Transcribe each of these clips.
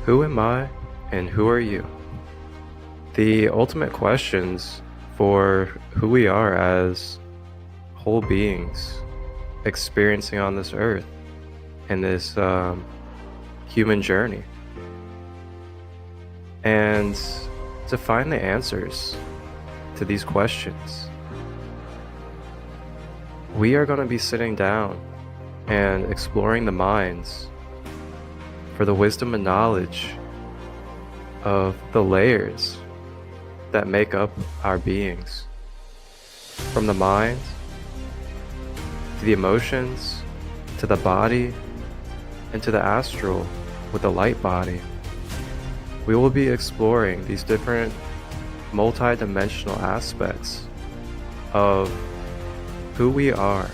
Who am I and who are you? The ultimate questions for who we are as whole beings experiencing on this earth in this human journey. And to find the answers to these questions, we are going to be sitting down and exploring the minds for the wisdom and knowledge of the layers that make up our beings. From the mind, to the emotions, to the body, and to the astral with the light body. We will be exploring these different multi-dimensional aspects of who we are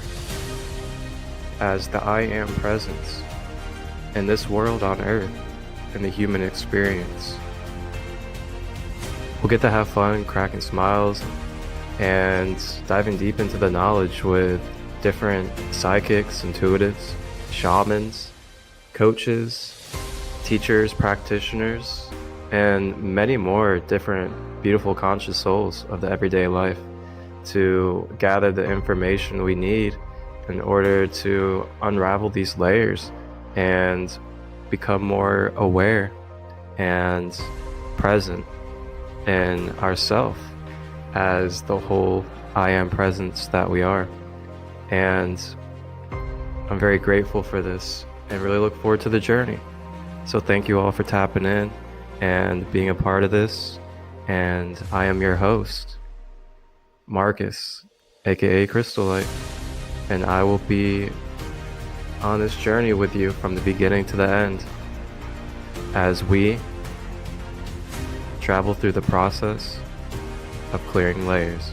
as the I Am presence in this world on earth, in the human experience. We'll get to have fun, cracking smiles, and diving deep into the knowledge with different psychics, intuitives, shamans, coaches, teachers, practitioners, and many more different beautiful conscious souls of the everyday life to gather the information we need in order to unravel these layers and become more aware and present in ourself as the whole I Am presence that we are. And I'm very grateful for this and really look forward to the journey. So thank you all for tapping in and being a part of this. And I am your host, Marcus, aka Crystalite, and I will be on this journey with you from the beginning to the end as we travel through the process of clearing layers.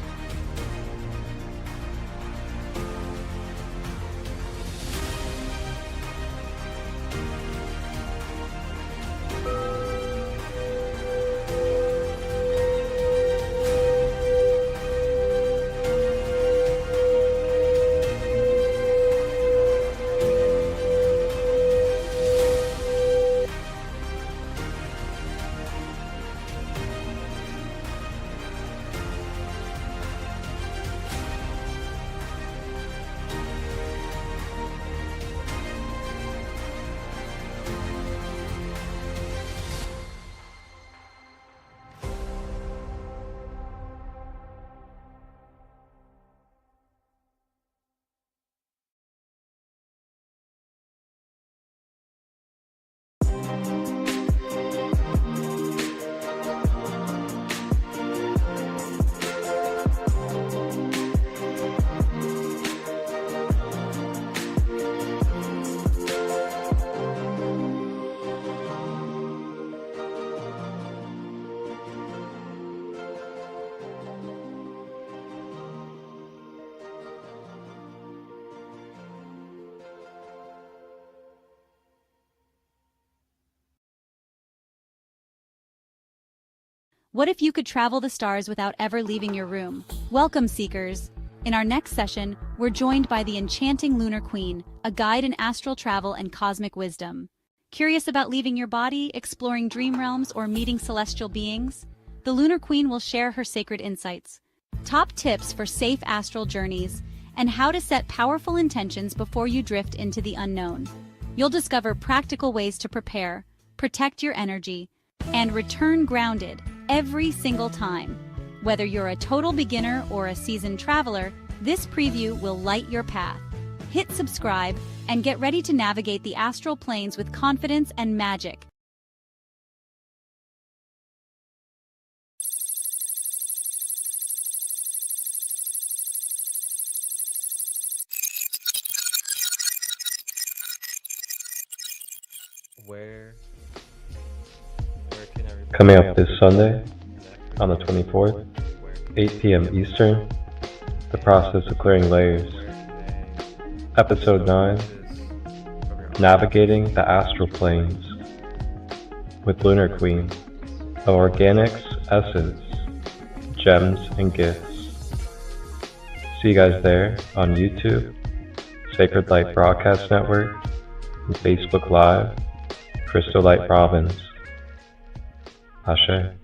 What if you could travel the stars without ever leaving your room? Welcome, Seekers! In our next session, we're joined by the enchanting Lunar Queen, a guide in astral travel and cosmic wisdom. Curious about leaving your body, exploring dream realms, or meeting celestial beings? The Lunar Queen will share her sacred insights, top tips for safe astral journeys, and how to set powerful intentions before you drift into the unknown. You'll discover practical ways to prepare, protect your energy, and return grounded every single time. Whether you're a total beginner or a seasoned traveler, this preview will light your path. Hit subscribe and get ready to navigate the astral planes with confidence and magic. Coming up this Sunday, on the 24th, 8 p.m. Eastern, the process of clearing layers. Episode 9, Navigating the Astral Planes, with Lunar Queen, of Organics, Essence, Gems, and Gifts. See you guys there on YouTube, Sacred Light Broadcast Network, and Facebook Live, Crystal Light Province. Ashe.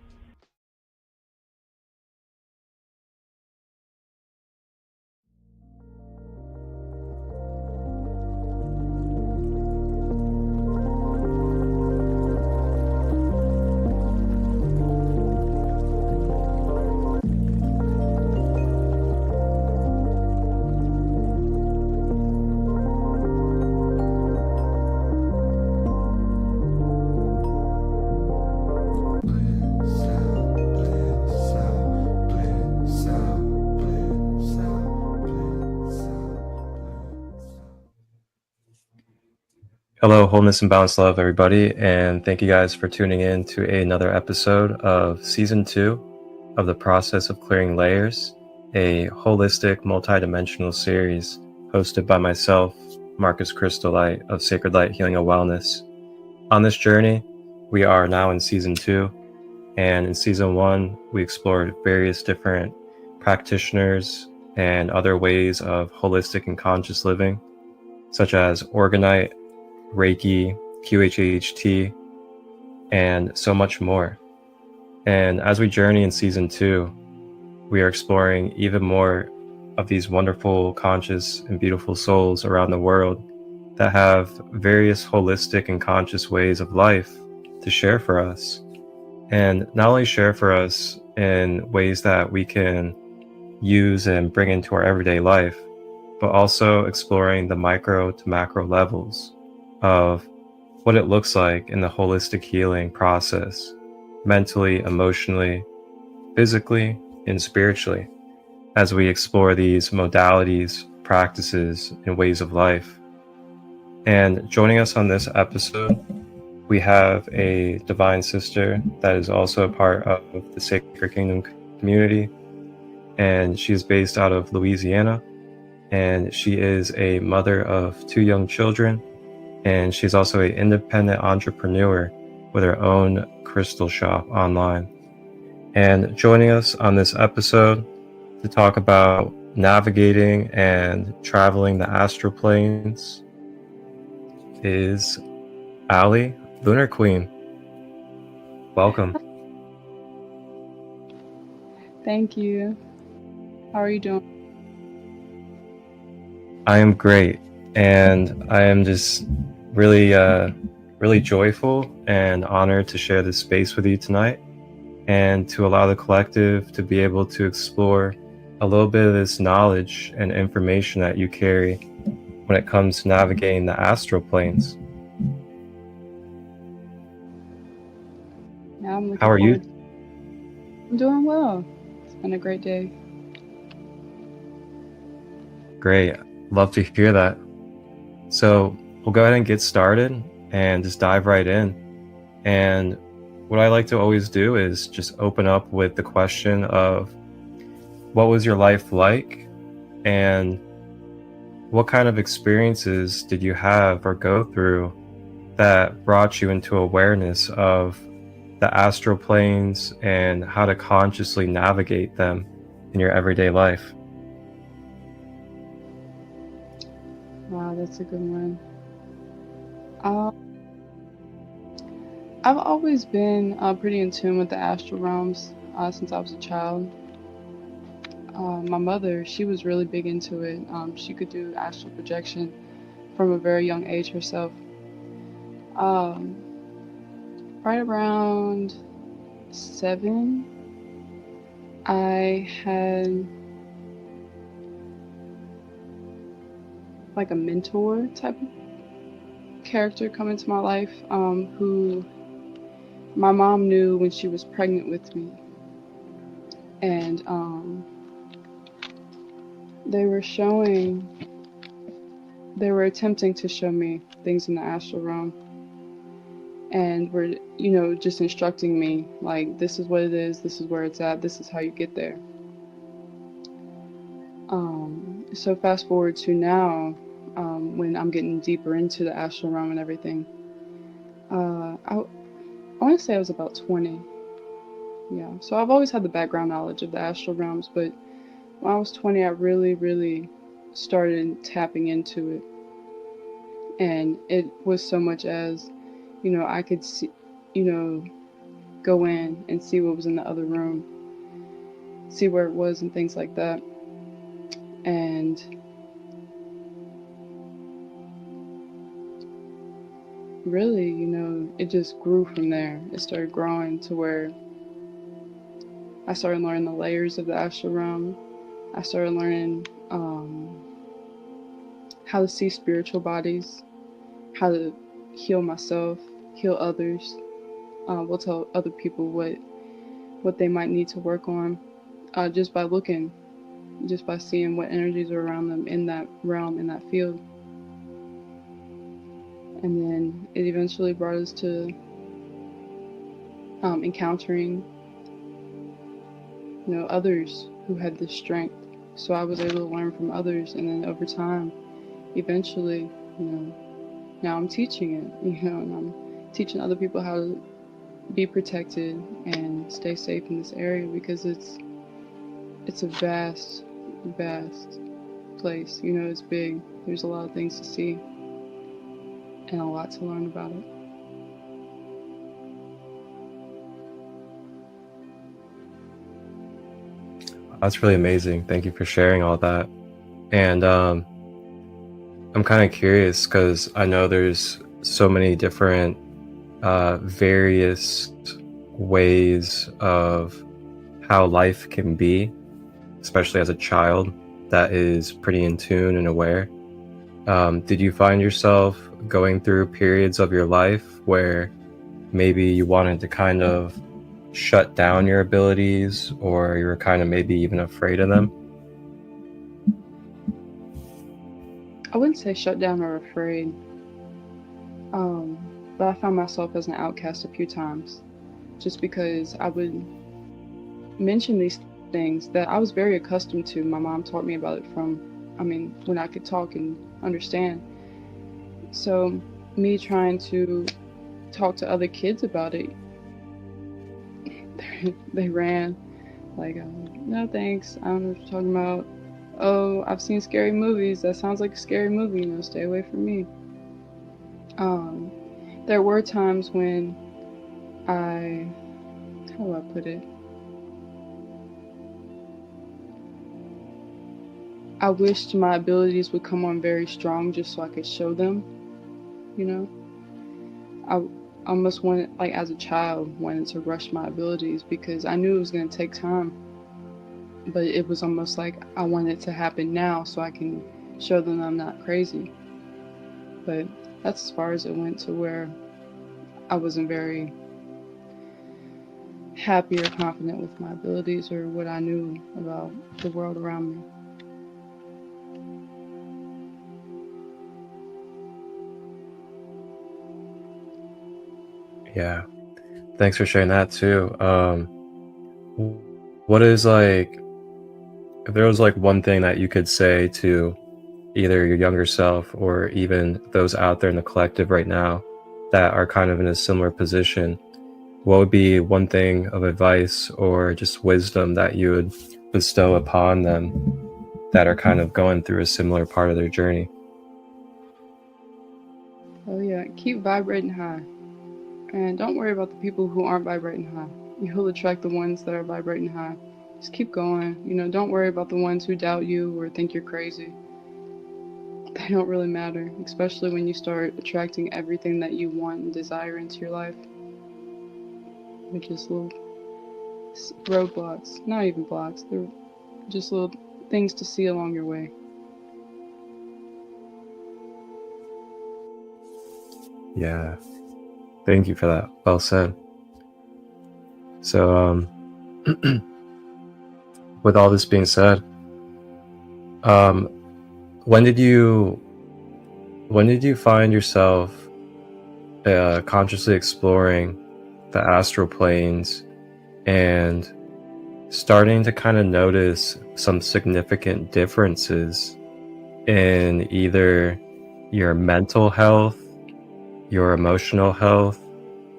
Hello, wholeness and balanced love, everybody, and thank you guys for tuning in to another episode of Season 2 of the Process of Clearing Layers, a holistic, multidimensional series hosted by myself, Marcus Crystal Light of Sacred Light Healing and Wellness. On this journey, we are now in Season 2, and in Season 1, we explored various different practitioners and other ways of holistic and conscious living, such as Organite, Reiki, QHHT, and so much more. And as we journey in Season 2, we are exploring even more of these wonderful, conscious, and beautiful souls around the world that have various holistic and conscious ways of life to share for us. And not only share for us in ways that we can use and bring into our everyday life, but also exploring the micro to macro levels of what it looks like in the holistic healing process, mentally, emotionally, physically, and spiritually, as we explore these modalities, practices, and ways of life. And joining us on this episode, we have a divine sister that is also a part of the Sacred Kingdom community, and she is based out of Louisiana, and she is a mother of 2 young children, and she's also an independent entrepreneur with her own crystal shop online. And joining us on this episode to talk about navigating and traveling the astral planes is Ali, Lunar Queen. Welcome. Thank you. How are you doing? I am great, and I am just really joyful and honored to share this space with you tonight, and to allow the collective to be able to explore a little bit of this knowledge and information that you carry when it comes to navigating the astral planes. Yeah, I'm looking How are you? I'm doing well. It's been a great day. Great. Love to hear that. So we'll go ahead and get started and just dive right in. And what I like to always do is just open up with the question of, what was your life like? And what kind of experiences did you have or go through that brought you into awareness of the astral planes and how to consciously navigate them in your everyday life? Wow, that's a good one. I've always been pretty in tune with the astral realms since I was a child. My mother, she was really big into it. She could do astral projection from a very young age herself. Right around 7, I had like a mentor type of character come into my life, who my mom knew when she was pregnant with me, and they were attempting to show me things in the astral realm, and were, just instructing me, like, this is what it is, this is where it's at, this is how you get there. So fast forward to now, when I'm getting deeper into the astral realm and everything. I want to say I was about 20. Yeah, so I've always had the background knowledge of the astral realms, but when I was 20, I really, really started tapping into it. And it was so much as, I could see, go in and see what was in the other room, see where it was and things like that. And really, it just grew from there. It started growing to where I started learning the layers of the astral realm. I started learning how to see spiritual bodies, how to heal myself, heal others. We'll tell other people what they might need to work on, just by looking, just by seeing what energies are around them in that realm, in that field. And then it eventually brought us to encountering, others who had this strength. So I was able to learn from others, and then over time, eventually, now I'm teaching it, and I'm teaching other people how to be protected and stay safe in this area, because it's a vast place. It's big. There's a lot of things to see and a lot to learn about it. That's really amazing. Thank you for sharing all that. And I'm kind of curious because I know there's so many different various ways of how life can be, especially as a child that is pretty in tune and aware. Did you find yourself going through periods of your life where maybe you wanted to kind of shut down your abilities, or you were kind of maybe even afraid of them? I wouldn't say shut down or afraid, but I found myself as an outcast a few times, just because I would mention these things that I was very accustomed to. My mom taught me about it when I could talk and understand. So me trying to talk to other kids about it, they ran like, no thanks, I don't know what you're talking about. Oh, I've seen scary movies, that sounds like a scary movie, stay away from me. There were times when how do I put it? I wished my abilities would come on very strong just so I could show them, I almost wanted, like as a child, wanted to rush my abilities because I knew it was going to take time. But it was almost like I wanted it to happen now so I can show them I'm not crazy. But that's as far as it went, to where I wasn't very happy or confident with my abilities or what I knew about the world around me. Yeah, thanks for sharing that too. What is if there was one thing that you could say to either your younger self or even those out there in the collective right now that are kind of in a similar position, what would be one thing of advice or just wisdom that you would bestow upon them that are kind of going through a similar part of their journey? Oh yeah, keep vibrating high. And don't worry about the people who aren't vibrating high. You'll attract the ones that are vibrating high. Just keep going. Don't worry about the ones who doubt you or think you're crazy. They don't really matter, especially when you start attracting everything that you want and desire into your life. They're just little roadblocks. Not even blocks. They're just little things to see along your way. Yeah, thank you for that. Well said. So, with all this being said, when did you find yourself consciously exploring the astral planes and starting to kind of notice some significant differences in either your mental health, your emotional health,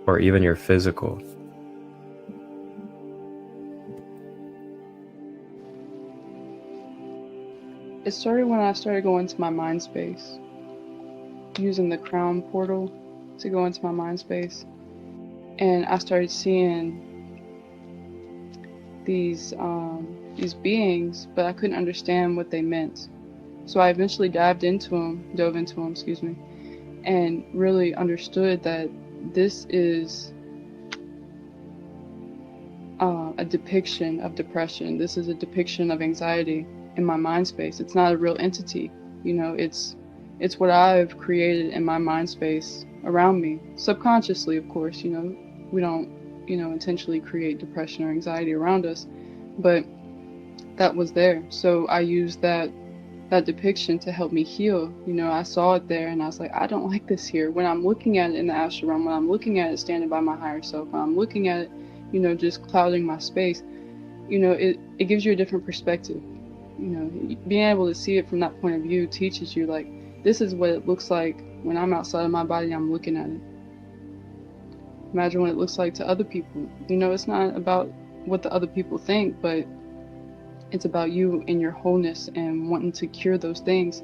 or even your physical? It started when I started going to my mind space, using the crown portal to go into my mind space. and I started seeing these beings, but I couldn't understand what they meant. So I eventually dove into them, and really understood that this is a depiction of depression. This is a depiction of anxiety in my mind space. It's not a real entity, it's what I've created in my mind space around me, subconsciously, of course. We don't intentionally create depression or anxiety around us, but that was there. So I used that depiction to help me heal. I saw it there and I was like, I don't like this here. When I'm looking at it in the astral realm, when I'm looking at it standing by my higher self, when I'm looking at it, just clouding my space, it gives you a different perspective. Being able to see it from that point of view teaches you, like, this is what it looks like when I'm outside of my body and I'm looking at it. Imagine what it looks like to other people. It's not about what the other people think, but it's about you and your wholeness and wanting to cure those things.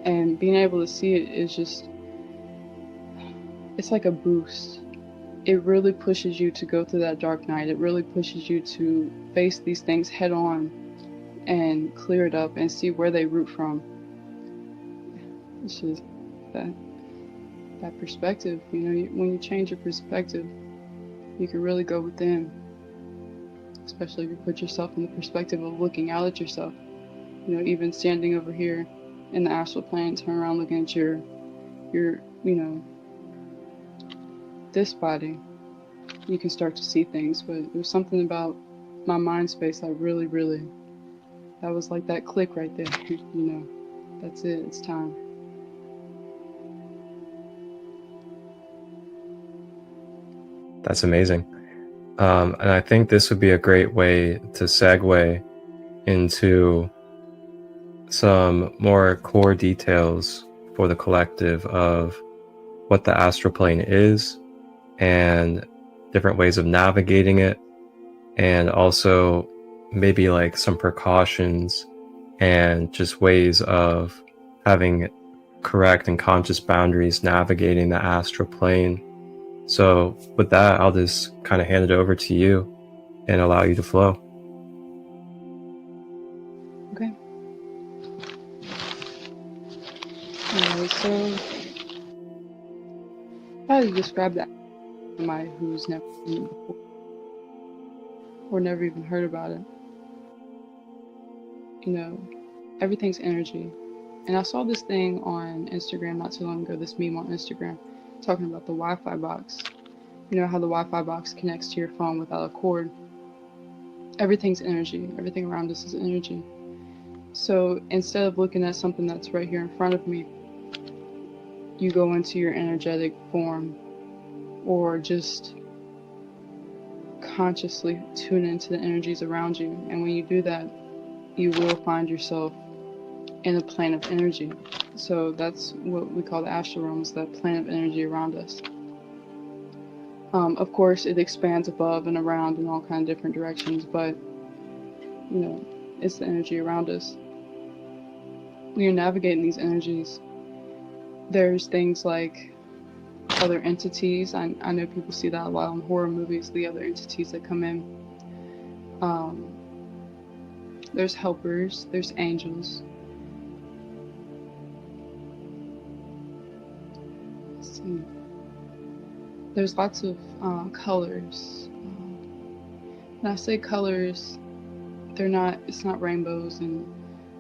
And being able to see it is just, it's like a boost. It really pushes you to go through that dark night. It really pushes you to face these things head on and clear it up and see where they root from. It's just that perspective. When you change your perspective, you can really go within. Especially if you put yourself in the perspective of looking out at yourself. Even standing over here in the astral plane, turn around looking at your this body, you can start to see things. But there's something about my mind space that really, that was like that click right there. That's it, it's time. That's amazing. And I think this would be a great way to segue into some more core details for the collective of what the astral plane is and different ways of navigating it, and also maybe like some precautions and just ways of having correct and conscious boundaries navigating the astral plane. So with that, I'll just kind of hand it over to you and allow you to flow. Okay. Alright, so how do you describe that to somebody who's never seen it before or never even heard about it? Everything's energy. And I saw this thing on Instagram not too long ago, this meme on Instagram, talking about the Wi-Fi box. How the Wi-Fi box connects to your phone without a cord. Everything's energy. Everything around us is energy. So instead of looking at something that's right here in front of me, you go into your energetic form, or just consciously tune into the energies around you. And when you do that, you will find yourself in a plane of energy. So that's what we call the astral realm, is that plane of energy around us. Of course, it expands above and around in all kinds of different directions, but it's the energy around us. When you're navigating these energies, there's things like other entities. I know people see that a lot in horror movies, the other entities that come in. There's helpers, there's angels. Let's see. There's lots of colors. When I say colors, it's not rainbows and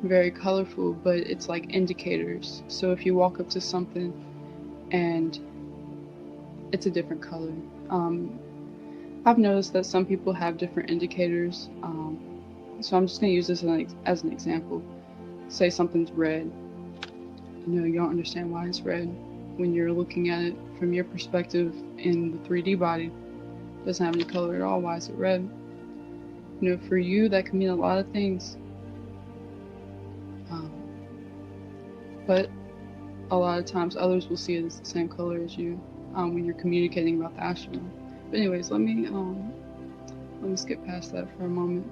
very colorful, but it's like indicators. So if you walk up to something and it's a different color, I've noticed that some people have different indicators. So I'm just going to use this as an example. Say something's red. You don't understand why it's red. When you're looking at it from your perspective in the 3D body, it doesn't have any color at all. Why is it red? For you, that can mean a lot of things. But a lot of times others will see it as the same color as you when you're communicating about the astral. But anyways, let me skip past that for a moment.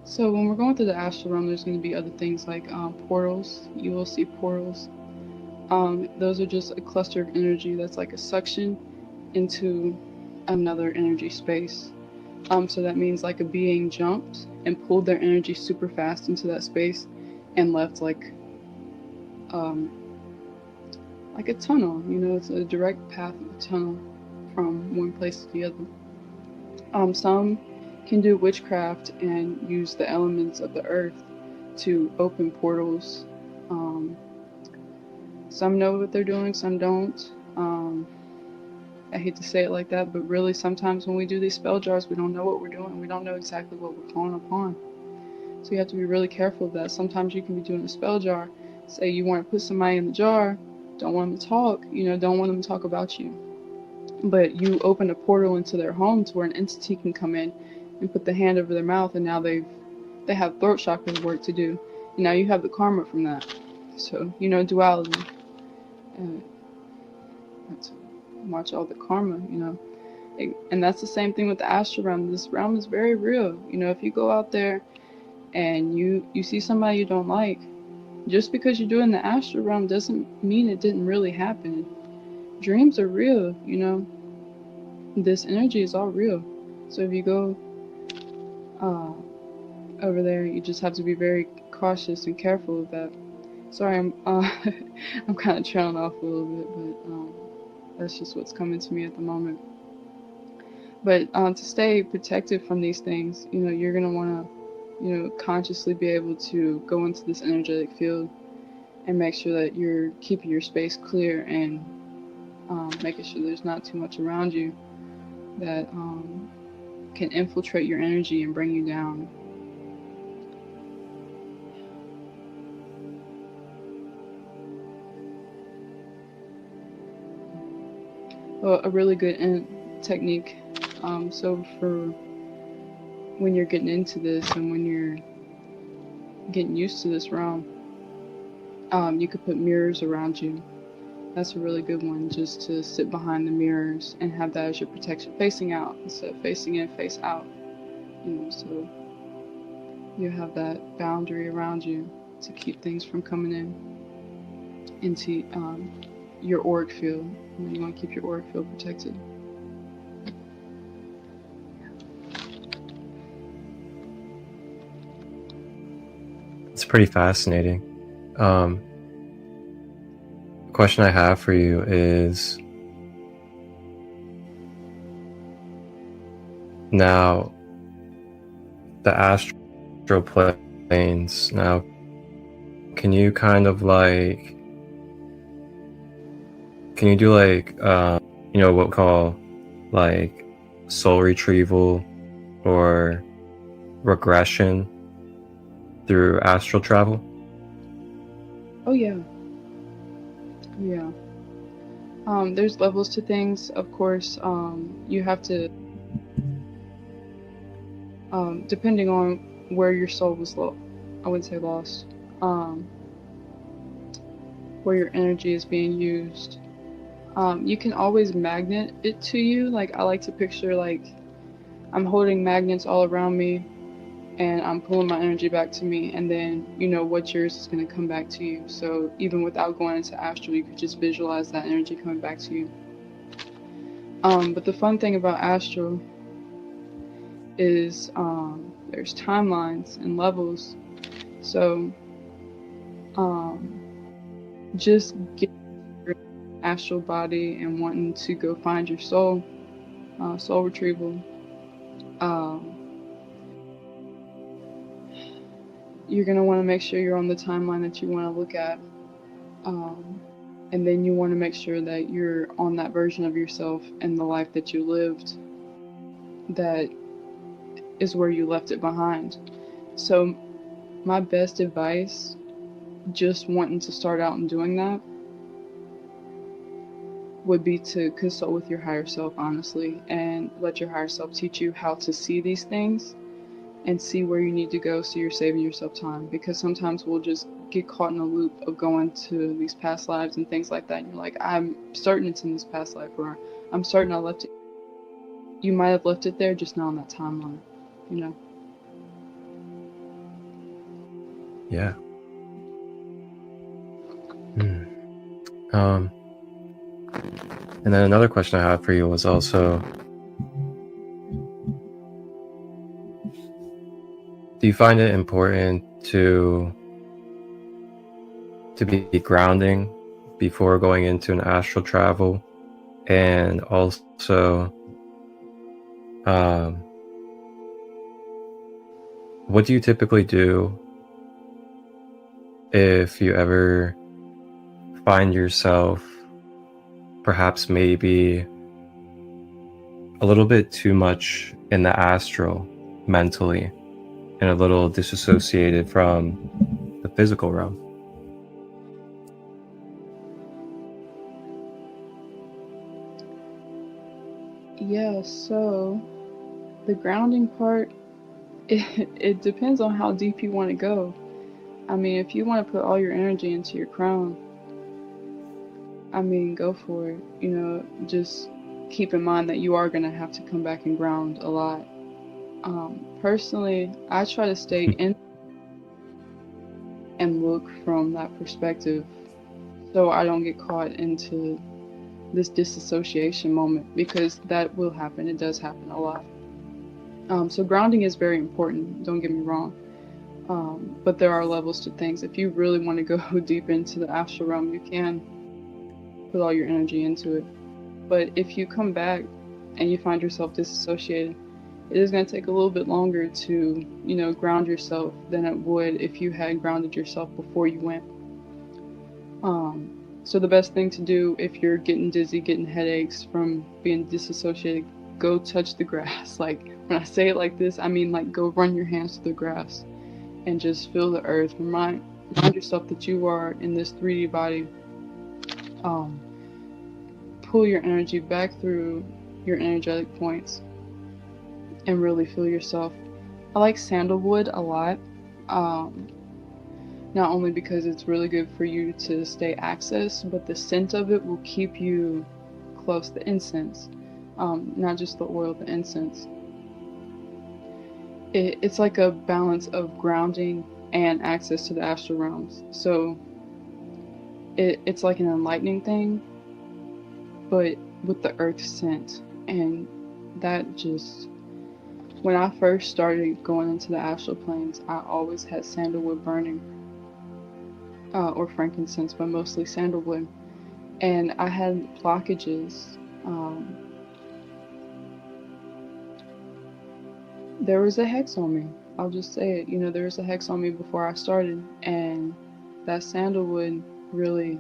So when we're going through the astral realm, there's going to be other things like portals. You will see portals. Those are just a cluster of energy that's like a suction into another energy space. So that means like a being jumped and pulled their energy super fast into that space and left um, like a tunnel. You know, it's a direct path of a tunnel from one place to the other. Some can do witchcraft and use the elements of the earth to open portals. Um, some know what they're doing, some don't. I hate to say it like that, but really sometimes when we do these spell jars, we don't know what we're doing. We don't know exactly what we're calling upon. So you have to be really careful of that. Sometimes you can be doing a spell jar. Say you want to put somebody in the jar, don't want them to talk, don't want them to talk about you. But you open a portal into their home to where an entity can come in and put the hand over their mouth, and now they have throat chakra work to do. And now you have the karma from that. So, duality. Have to watch all the karma, and that's the same thing with the astral realm. This realm is very real. If you go out there and you see somebody you don't like, just because you're doing the astral realm doesn't mean it didn't really happen. Dreams are real. This energy is all real. So if you go over there, you just have to be very cautious and careful of that. Sorry, I'm I'm kind of trailing off a little bit, but that's just what's coming to me at the moment. But to stay protected from these things, you're gonna want to, consciously be able to go into this energetic field and make sure that you're keeping your space clear and making sure there's not too much around you that can infiltrate your energy and bring you down. Well, a really good technique. So for when you're getting into this and when you're getting used to this realm, you could put mirrors around you. That's a really good one, just to sit behind the mirrors and have that as your protection, facing out instead of facing in, face out. So you have that boundary around you to keep things from coming into your auric field. You want to keep your auric field protected. It's pretty fascinating. The question I have for you is, now the astral planes, now can you kind of can you do what we call like soul retrieval or regression through astral travel? Oh yeah. There's levels to things, of course. You have to, depending on where your soul was I wouldn't say lost, where your energy is being used. You can always magnet it to you. Like, I like to picture like I'm holding magnets all around me and I'm pulling my energy back to me, and then what's yours is going to come back to you. So even without going into astral, you could just visualize that energy coming back to you. But the fun thing about astral is there's timelines and levels. So just get your astral body and wanting to go find your soul, soul retrieval, you're going to want to make sure you're on the timeline that you want to look at. And then you want to make sure that you're on that version of yourself and the life that you lived that is where you left it behind. So my best advice, just wanting to start out and doing that, would be to consult with your higher self, honestly, and let your higher self teach you how to see these things and see where you need to go, so you're saving yourself time. Because sometimes we'll just get caught in a loop of going to these past lives and things like that, and you're like, I'm certain it's in this past life, or I'm certain I left it. You might have left it there, just not on that timeline, Yeah. And then another question I have for you was also, do you find it important to be grounding before going into an astral travel? And also, what do you typically do if you ever find yourself perhaps maybe a little bit too much in the astral mentally and a little disassociated from the physical realm? Yeah, so the grounding part, it depends on how deep you want to go. I mean, if you want to put all your energy into your crown, I mean, go for it. You know, just keep in mind that you are going to have to come back and ground a lot. Personally, I try to stay in and look from that perspective so I don't get caught into this disassociation moment, because that will happen. It does happen a lot. So grounding is very important, don't get me wrong. But there are levels to things. If you really want to go deep into the astral realm, you can put all your energy into it. But if you come back and you find yourself disassociated, it is going to take a little bit longer to, you know, ground yourself than it would if you had grounded yourself before you went. So the best thing to do if you're getting dizzy, getting headaches from being disassociated, go touch the grass. Like, when I say it like this, I mean like go run your hands through the grass and just feel the earth. Remind yourself that you are in this 3D body. Pull your energy back through your energetic points and really feel yourself. I like sandalwood a lot, not only because it's really good for you to stay accessed, but the scent of it will keep you close. The incense, not just the oil, the incense. It's like a balance of grounding and access to the astral realms. So it's like an enlightening thing, but with the earth scent. And that just, when I first started going into the astral planes, I always had sandalwood burning, or frankincense, but mostly sandalwood. And I had blockages. There was a hex on me. I'll just say it. You know, there was a hex on me before I started, and that sandalwood really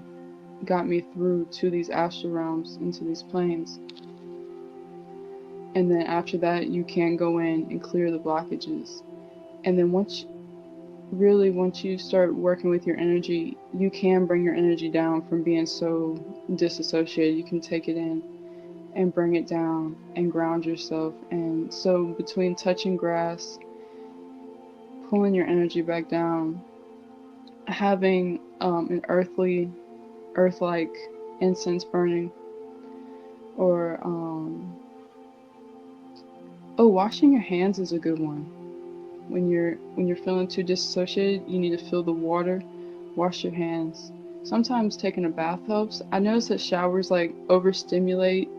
got me through to these astral realms, into these planes. And then after that, you can go in and clear the blockages. And then once you start working with your energy, you can bring your energy down from being so disassociated. You can take it in and bring it down and ground yourself. And so between touching grass, pulling your energy back down, having an earth-like incense burning, or washing your hands is a good one. When you're feeling too disassociated, you need to feel the water. Wash your hands. Sometimes taking a bath helps. I notice that showers like overstimulate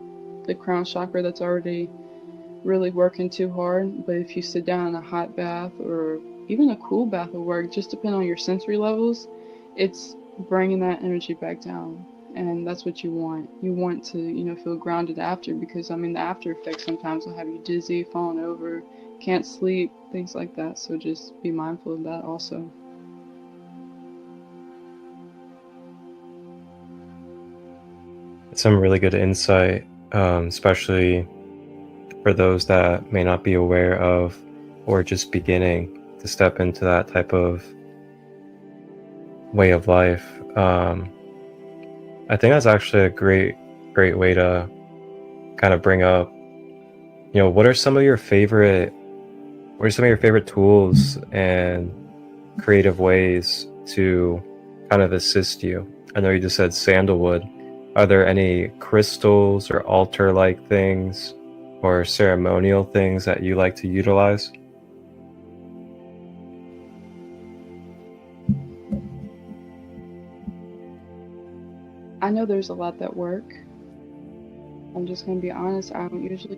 the crown chakra that's already really working too hard. But if you sit down in a hot bath, or even a cool bath will work, just depending on your sensory levels, it's bringing that energy back down. And that's what you want. You want to, you know, feel grounded after, because I mean the after effects sometimes will have you dizzy, falling over, can't sleep, things like that. So just be mindful of that also. It's some really good insight, especially for those that may not be aware of or just beginning to step into that type of way of life. I think that's actually a great way to kind of bring up, you know, what are some of your favorite tools and creative ways to kind of assist you? I know you just said sandalwood. Are there any crystals or altar-like things or ceremonial things that you like to utilize? I know there's a lot that work. I'm just gonna be honest, I don't usually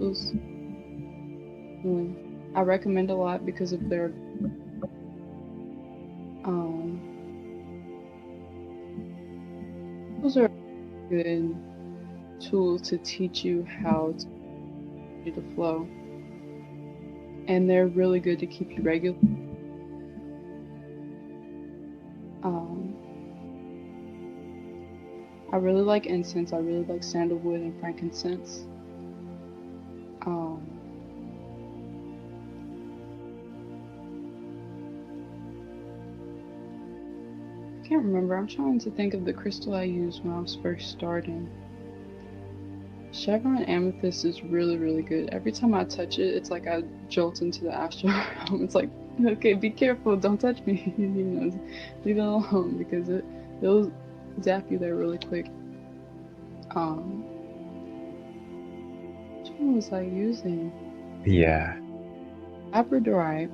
use. I recommend a lot because of their um those are good tools to teach you how to do the flow. And they're really good to keep you regular. I really like incense. I really like sandalwood and frankincense. I can't remember. I'm trying to think of the crystal I used when I was first starting. Chevron amethyst is really, really good. Every time I touch it, it's like I jolt into the astral realm. It's like, okay, be careful, don't touch me. Leave it alone because it'll zap you there really quick. Which one was I using? Yeah. Labradorite.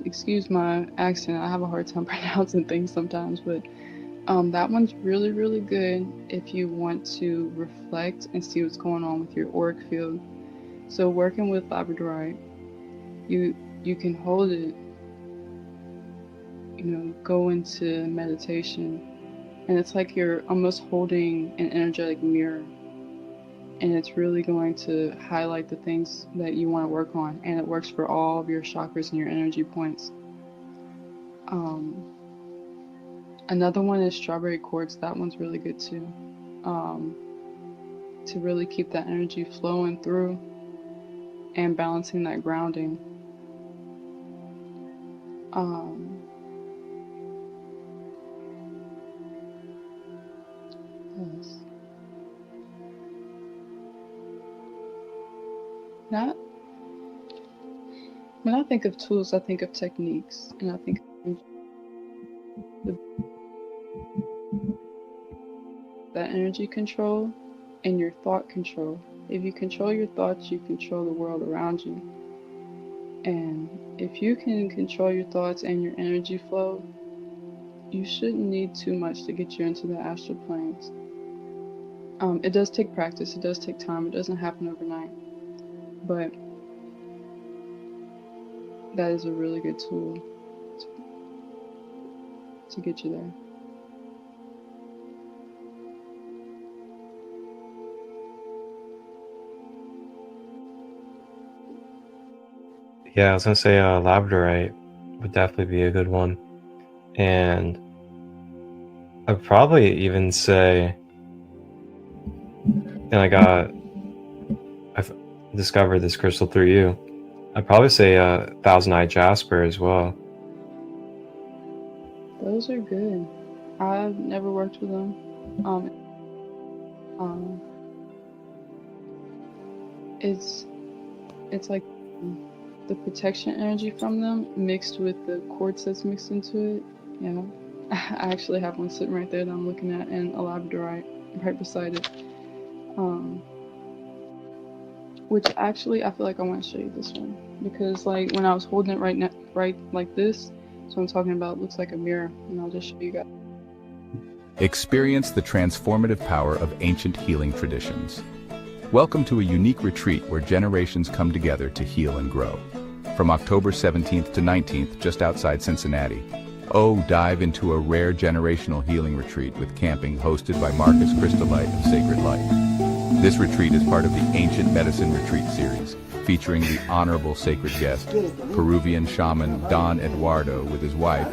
Excuse my accent. I have a hard time pronouncing things sometimes, but that one's really, really good if you want to reflect and see what's going on with your auric field. So working with labradorite, you can hold it, go into meditation, and it's like you're almost holding an energetic mirror, and it's really going to highlight the things that you want to work on, and it works for all of your chakras and your energy points. Another one is strawberry quartz. That one's really good too, to really keep that energy flowing through and balancing that grounding. Yes. Not when I think of tools, I think of techniques, and I think of that energy control and your thought control. If you control your thoughts, you control the world around you. And if you can control your thoughts and your energy flow, you shouldn't need too much to get you into the astral planes. It does take practice, it does take time, it doesn't happen overnight. But that is a really good tool to get you there. Yeah, I was gonna say labradorite would definitely be a good one, and I'd probably even say, and I've discovered this crystal through you. I'd probably say thousand-eye jasper as well. Those are good. I've never worked with them. It's like the protection energy from them mixed with the quartz that's mixed into it. Yeah, I actually have one sitting right there that I'm looking at, and a labradorite right beside it. Which actually I feel like I want to show you this one, because like when I was holding it right like this, so I'm talking about, looks like a mirror, and I'll just show you guys. Experience the transformative power of ancient healing traditions. Welcome to a unique retreat where generations come together to heal and grow. From October 17th to 19th, just outside Cincinnati, dive into a rare generational healing retreat with camping hosted by Marcus Crystallite of Sacred Light. This retreat is part of the Ancient Medicine Retreat series, featuring the honorable sacred guest, Peruvian shaman Don Eduardo with his wife,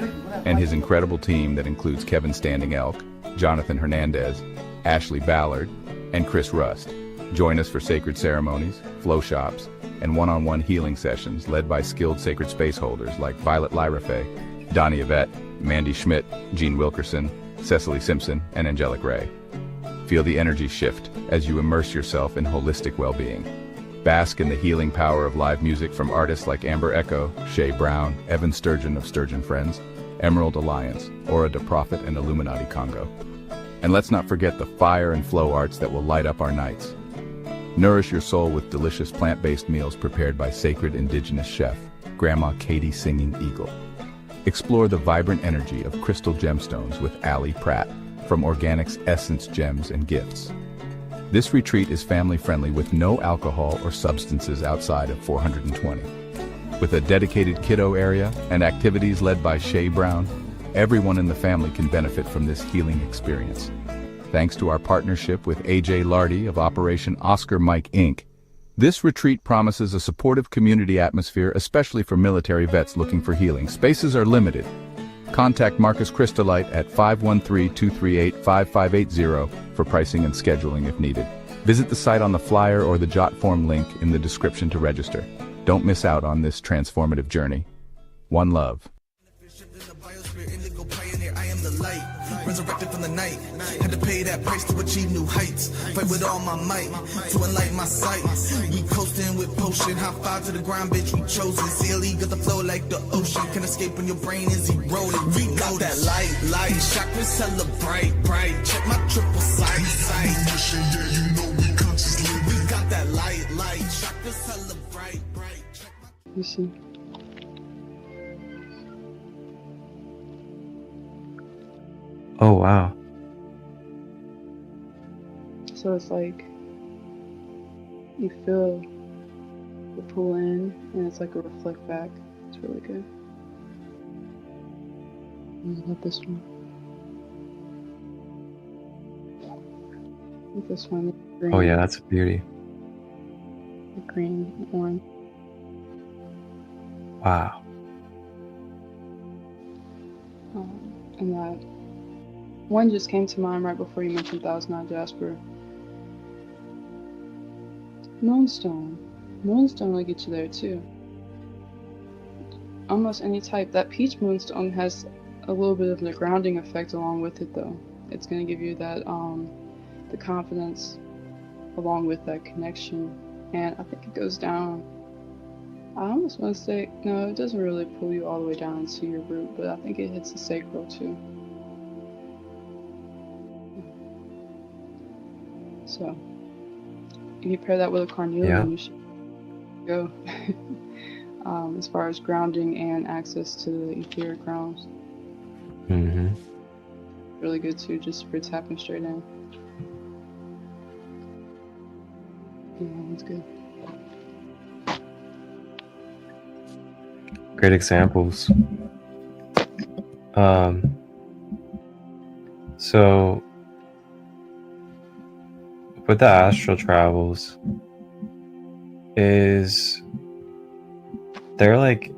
and his incredible team that includes Kevin Standing Elk, Jonathan Hernandez, Ashley Ballard, and Chris Rust. Join us for sacred ceremonies, flow shops, and one-on-one healing sessions led by skilled sacred space holders like Violet Lyrafe, Donnie Yvette, Mandy Schmidt, Jean Wilkerson, Cecily Simpson, and Angelic Ray. Feel the energy shift as you immerse yourself in holistic well-being. Bask in the healing power of live music from artists like Amber Echo, Shay Brown, Evan Sturgeon of Sturgeon Friends, Emerald Alliance, Aura de Prophet, and Illuminati Congo. And let's not forget the fire and flow arts that will light up our nights. Nourish your soul with delicious plant-based meals prepared by sacred indigenous chef, Grandma Katie Singing Eagle. Explore the vibrant energy of crystal gemstones with Pratt from Organics Essence Gems and Gifts. This retreat is family-friendly with no alcohol or substances outside of 420. With a dedicated kiddo area and activities led by Shay Brown, everyone in the family can benefit from this healing experience. Thanks to our partnership with AJ Lardy of Operation Oscar Mike Inc., this retreat promises a supportive community atmosphere, especially for military vets looking for healing. Spaces are limited. Contact Marcus Crystolite at 513-238-5580 for pricing and scheduling if needed. Visit the site on the flyer or the jot form link in the description to register. Don't miss out on this transformative journey. One love. I am the light, resurrected from the night. Had to pay that price to achieve new heights. Fight with all my might to enlighten my sight. We coasting with potion, high five to the ground, bitch. We chosen. CLE got the flow like the ocean. Can escape when your brain is eroded. We got that light. Chakras hella bright. Check my triple sight. Yeah, you know we consciously. We got that light. Chakras hella bright. You see. Oh, wow. So it's like you feel the pull in, and it's like a reflect back. It's really good. What about this one? With this one, the green, Oh, yeah, that's a beauty. the green, orange. Wow. And that one just came to mind right before you mentioned Thousand Eye Jasper. Moonstone. Moonstone will get you there too. Almost any type. That peach moonstone has a little bit of the grounding effect along with it though. It's going to give you that the confidence along with that connection. And I think it goes down. I almost want to say, no, it doesn't really pull you all the way down into your root, but I think it hits the sacral too. So, if you pair that with a carnelian, Yeah. you should go as far as grounding and access to the etheric realms. Mm-hmm. Really good too, just for tapping straight in. Yeah, that's good. Great examples. So with the astral travels, is there like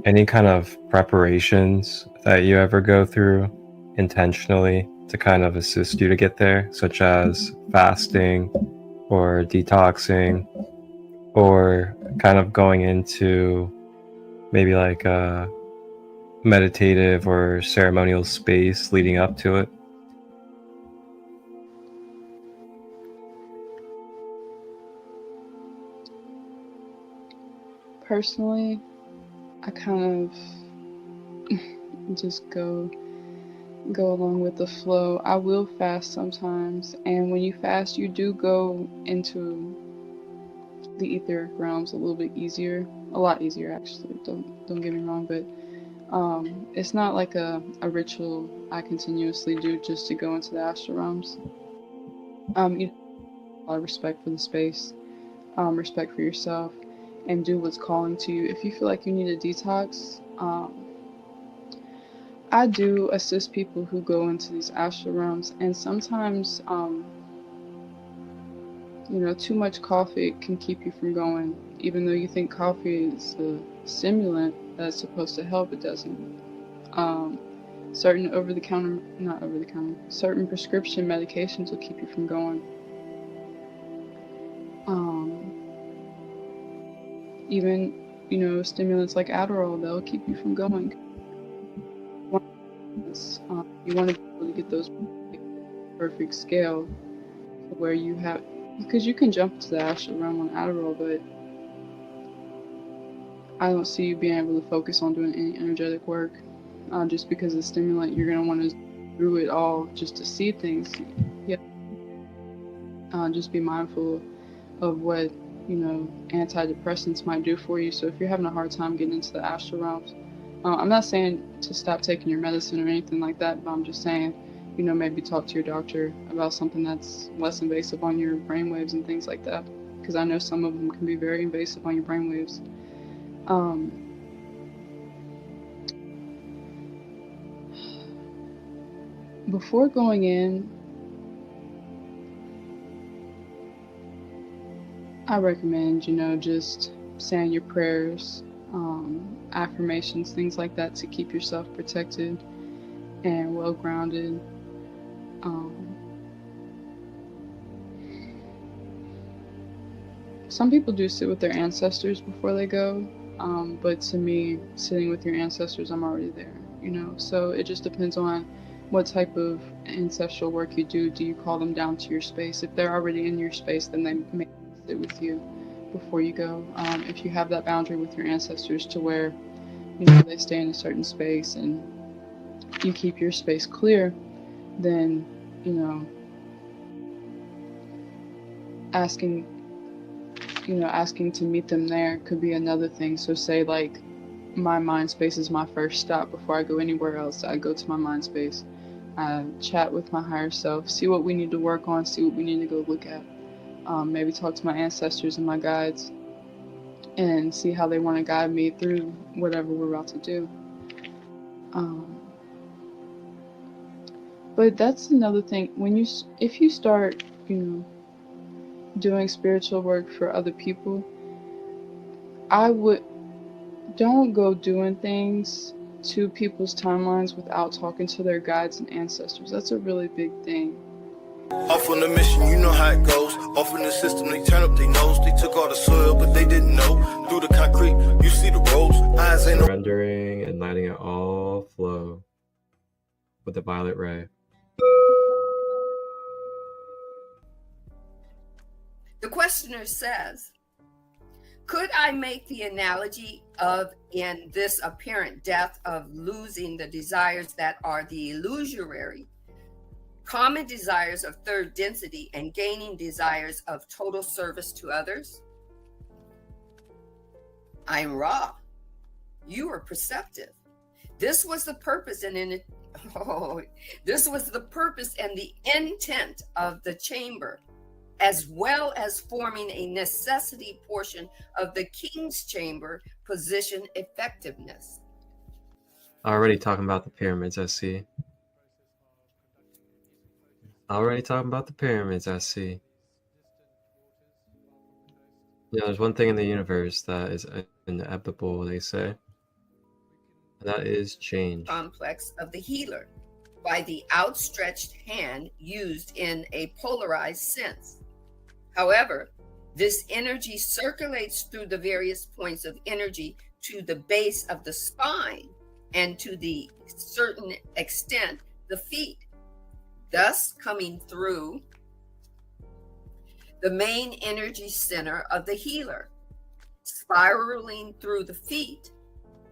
any kind of preparations that you ever go through intentionally to kind of assist you to get there, such as fasting or detoxing, or kind of going into maybe like a meditative or ceremonial space leading up to it? Personally, I kind of just go along with the flow. I will fast sometimes, and when you fast, you do go into the etheric realms a little bit easier, a lot easier actually. Don't get me wrong, but it's not like a ritual I continuously do just to go into the astral realms. You have a lot of respect for the space, respect for yourself, and do what's calling to you. If you feel like you need a detox, I do assist people who go into these astral realms, and sometimes too much coffee can keep you from going. Even though you think coffee is a stimulant that's supposed to help, it doesn't. Certain certain prescription medications will keep you from going. Even stimulants like Adderall, they'll keep you from going. You want to be able to get those perfect scale where you have, because you can jump to the astral realm on Adderall, but I don't see you being able to focus on doing any energetic work. Just because of the stimulant, you're going to want to do it all just to see things. Yeah. Just be mindful of what antidepressants might do for you. So if you're having a hard time getting into the astral realms, I'm not saying to stop taking your medicine or anything like that, but I'm just saying maybe talk to your doctor about something that's less invasive on your brainwaves and things like that. Because I know some of them can be very invasive on your brainwaves. Before going in, I recommend, just saying your prayers, affirmations, things like that to keep yourself protected and well grounded. Some people do sit with their ancestors before they go, but to me, sitting with your ancestors, I'm already there, so it just depends on what type of ancestral work you do. Do you call them down to your space? If they're already in your space, then they may sit with you before you go. If you have that boundary with your ancestors to where, they stay in a certain space and you keep your space clear, then, asking to meet them there could be another thing. So say like my mind space is my first stop before I go anywhere else. I go to my mind space, I chat with my higher self, see what we need to work on, see what we need to go look at, maybe talk to my ancestors and my guides and see how they want to guide me through whatever we're about to do. But that's another thing. If you start, doing spiritual work for other people, don't go doing things to people's timelines without talking to their guides and ancestors. That's a really big thing. Off on the mission, you know how it goes. Off in the system, they turn up their nose. They took all the soil, but they didn't know. Through the concrete, you see the roads. Eyes ain't Surrendering and letting it all flow with the violet ray. The questioner says, could I make the analogy of, in this apparent death, of losing the desires that are the illusory, common desires of third density and gaining desires of total service to others? I'm Ra. You are perceptive. This was the purpose and this was the purpose and the intent of the chamber, as well as forming a necessity portion of the king's chamber position effectiveness. Already talking about the pyramids, I see. Already talking about the pyramids, I see. There's one thing in the universe that is inevitable, they say. And that is change. Complex of the healer by the outstretched hand used in a polarized sense. However, this energy circulates through the various points of energy to the base of the spine and to the certain extent the feet, thus coming through the main energy center of the healer, spiraling through the feet,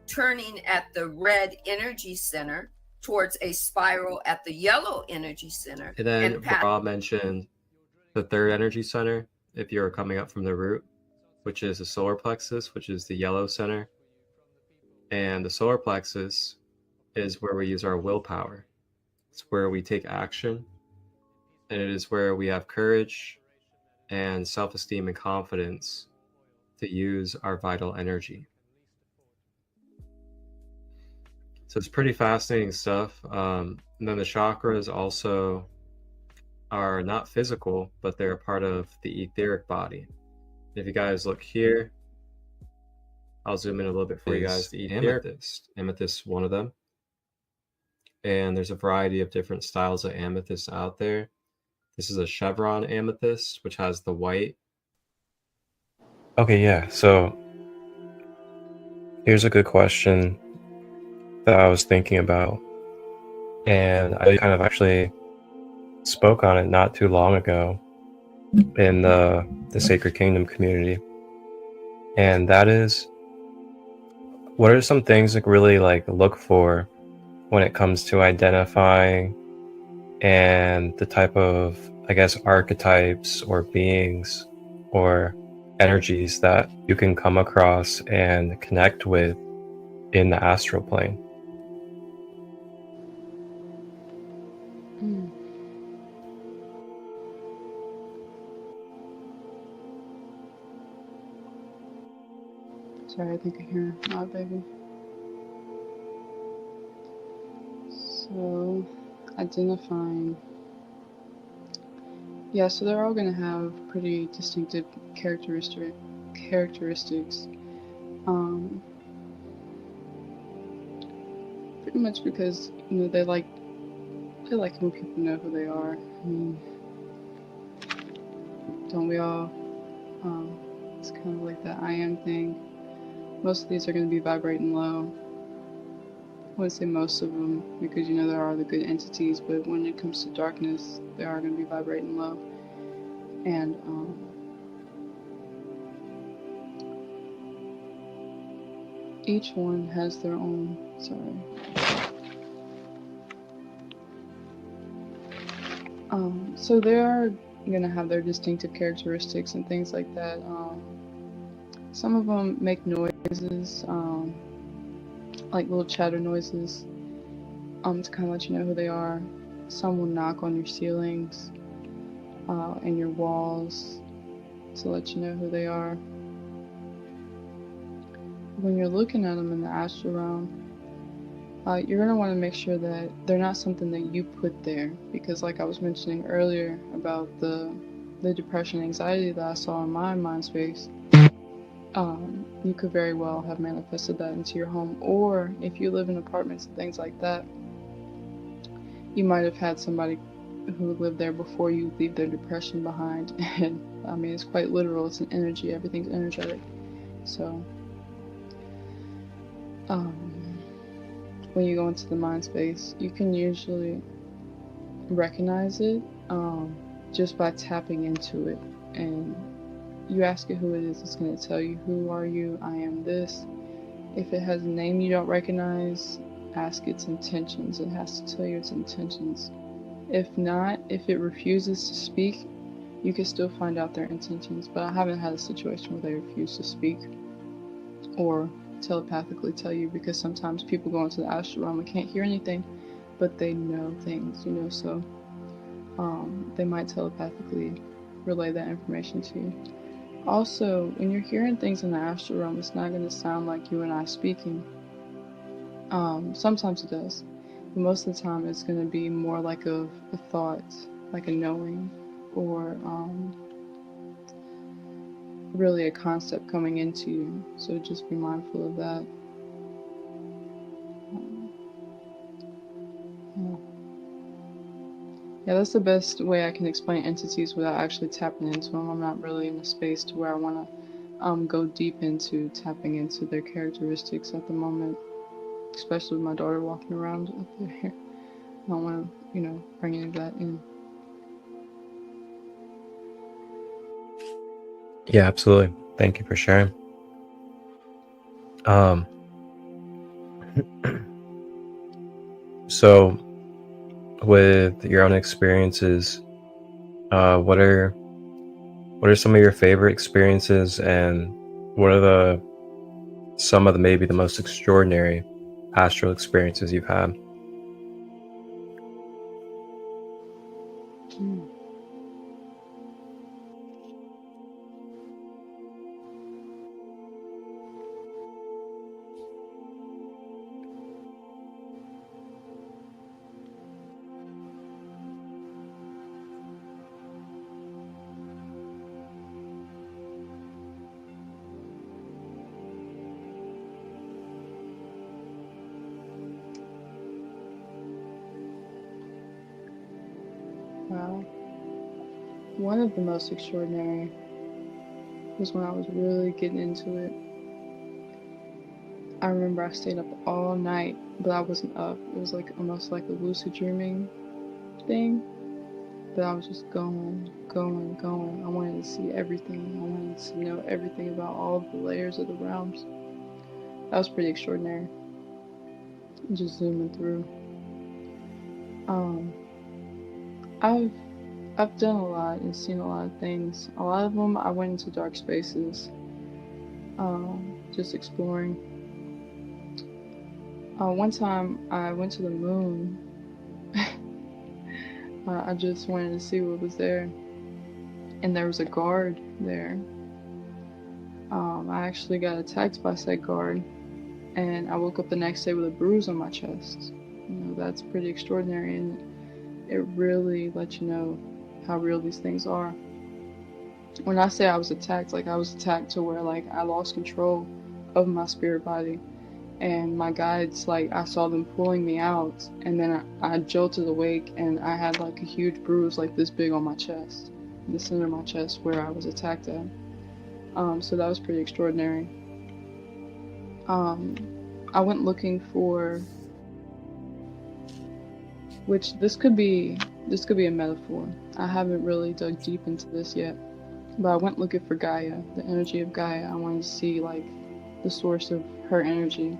turning at the red energy center towards a spiral at the yellow energy center. And then Rob mentioned the third energy center, if you're coming up from the root, which is the solar plexus, which is the yellow center. And the solar plexus is where we use our willpower. It's where we take action. And it is where we have courage and self-esteem and confidence to use our vital energy. So it's pretty fascinating stuff. And then the chakras also are not physical, but they're a part of the etheric body. If you guys look here, I'll zoom in a little bit for you guys. The amethyst. Amethyst is one of them. And there's a variety of different styles of amethyst out there. This is a chevron amethyst, which has the white. Okay, yeah. So here's a good question that I was thinking about. And I kind of actually spoke on it not too long ago in the Sacred Kingdom community. And that is, what are some things that really look for when it comes to identifying and the type of, archetypes or beings or energies that you can come across and connect with in the astral plane? Sorry, I think I hear my baby. So, identifying. Yeah, so they're all going to have pretty distinctive characteristics. Pretty much because they like when people know who they are. I mean, don't we all? It's kind of like that I am thing. Most of these are going to be vibrating low. I wouldn't say most of them because there are the good entities, but when it comes to darkness, they are going to be vibrating low. And each one has their own. So they are going to have their distinctive characteristics and things like that. Some of them make noises, like little chatter noises, to kind of let you know who they are. Some will knock on your ceilings and your walls to let you know who they are. When you're looking at them in the astral realm, you're going to want to make sure that they're not something that you put there, because like I was mentioning earlier about the depression and anxiety that I saw in my mind space, you could very well have manifested that into your home. Or if you live in apartments and things like that, you might have had somebody who lived there before you leave their depression behind. And I mean, it's quite literal. It's an energy. Everything's energetic. So when you go into the mind space, you can usually recognize it just by tapping into it. And you ask it who it is, it's going to tell you, who are you? I am this. If it has a name you don't recognize, ask its intentions. It has to tell you its intentions. If not, if it refuses to speak, you can still find out their intentions. But I haven't had a situation where they refuse to speak or telepathically tell you, because sometimes people go into the astral realm and can't hear anything, but they know things, so they might telepathically relay that information to you. Also, when you're hearing things in the astral realm, it's not going to sound like you and I speaking. Sometimes it does, but most of the time it's going to be more like a thought, like a knowing, or really a concept coming into you. So just be mindful of that. Yeah, that's the best way I can explain entities without actually tapping into them. I'm not really in a space to where I want to go deep into tapping into their characteristics at the moment, especially with my daughter walking around up there. I don't want to, bring any of that in. Yeah, absolutely. Thank you for sharing. So with your own experiences, what are some of your favorite experiences, and what are some of the maybe the most extraordinary astral experiences you've had? Wow. One of the most extraordinary was when I was really getting into it. I remember I stayed up all night, but I wasn't up. It was like almost like a lucid dreaming thing. But I was just going. I wanted to see everything. I wanted to know everything about all the layers of the realms. That was pretty extraordinary. Just zooming through. I've done a lot and seen a lot of things. A lot of them I went into dark spaces, just exploring. One time I went to the moon. I just wanted to see what was there, and there was a guard there. I actually got attacked by said guard, and I woke up the next day with a bruise on my chest. That's pretty extraordinary, and it really lets you know how real these things are. When I say I was attacked, like I was attacked to where like I lost control of my spirit body, and my guides, like I saw them pulling me out, and then I jolted awake, and I had like a huge bruise like this big on my chest, in the center of my chest where I was attacked at. So that was pretty extraordinary. I went looking for, which this could be a metaphor. I haven't really dug deep into this yet, but I went looking for Gaia, the energy of Gaia. I wanted to see like the source of her energy.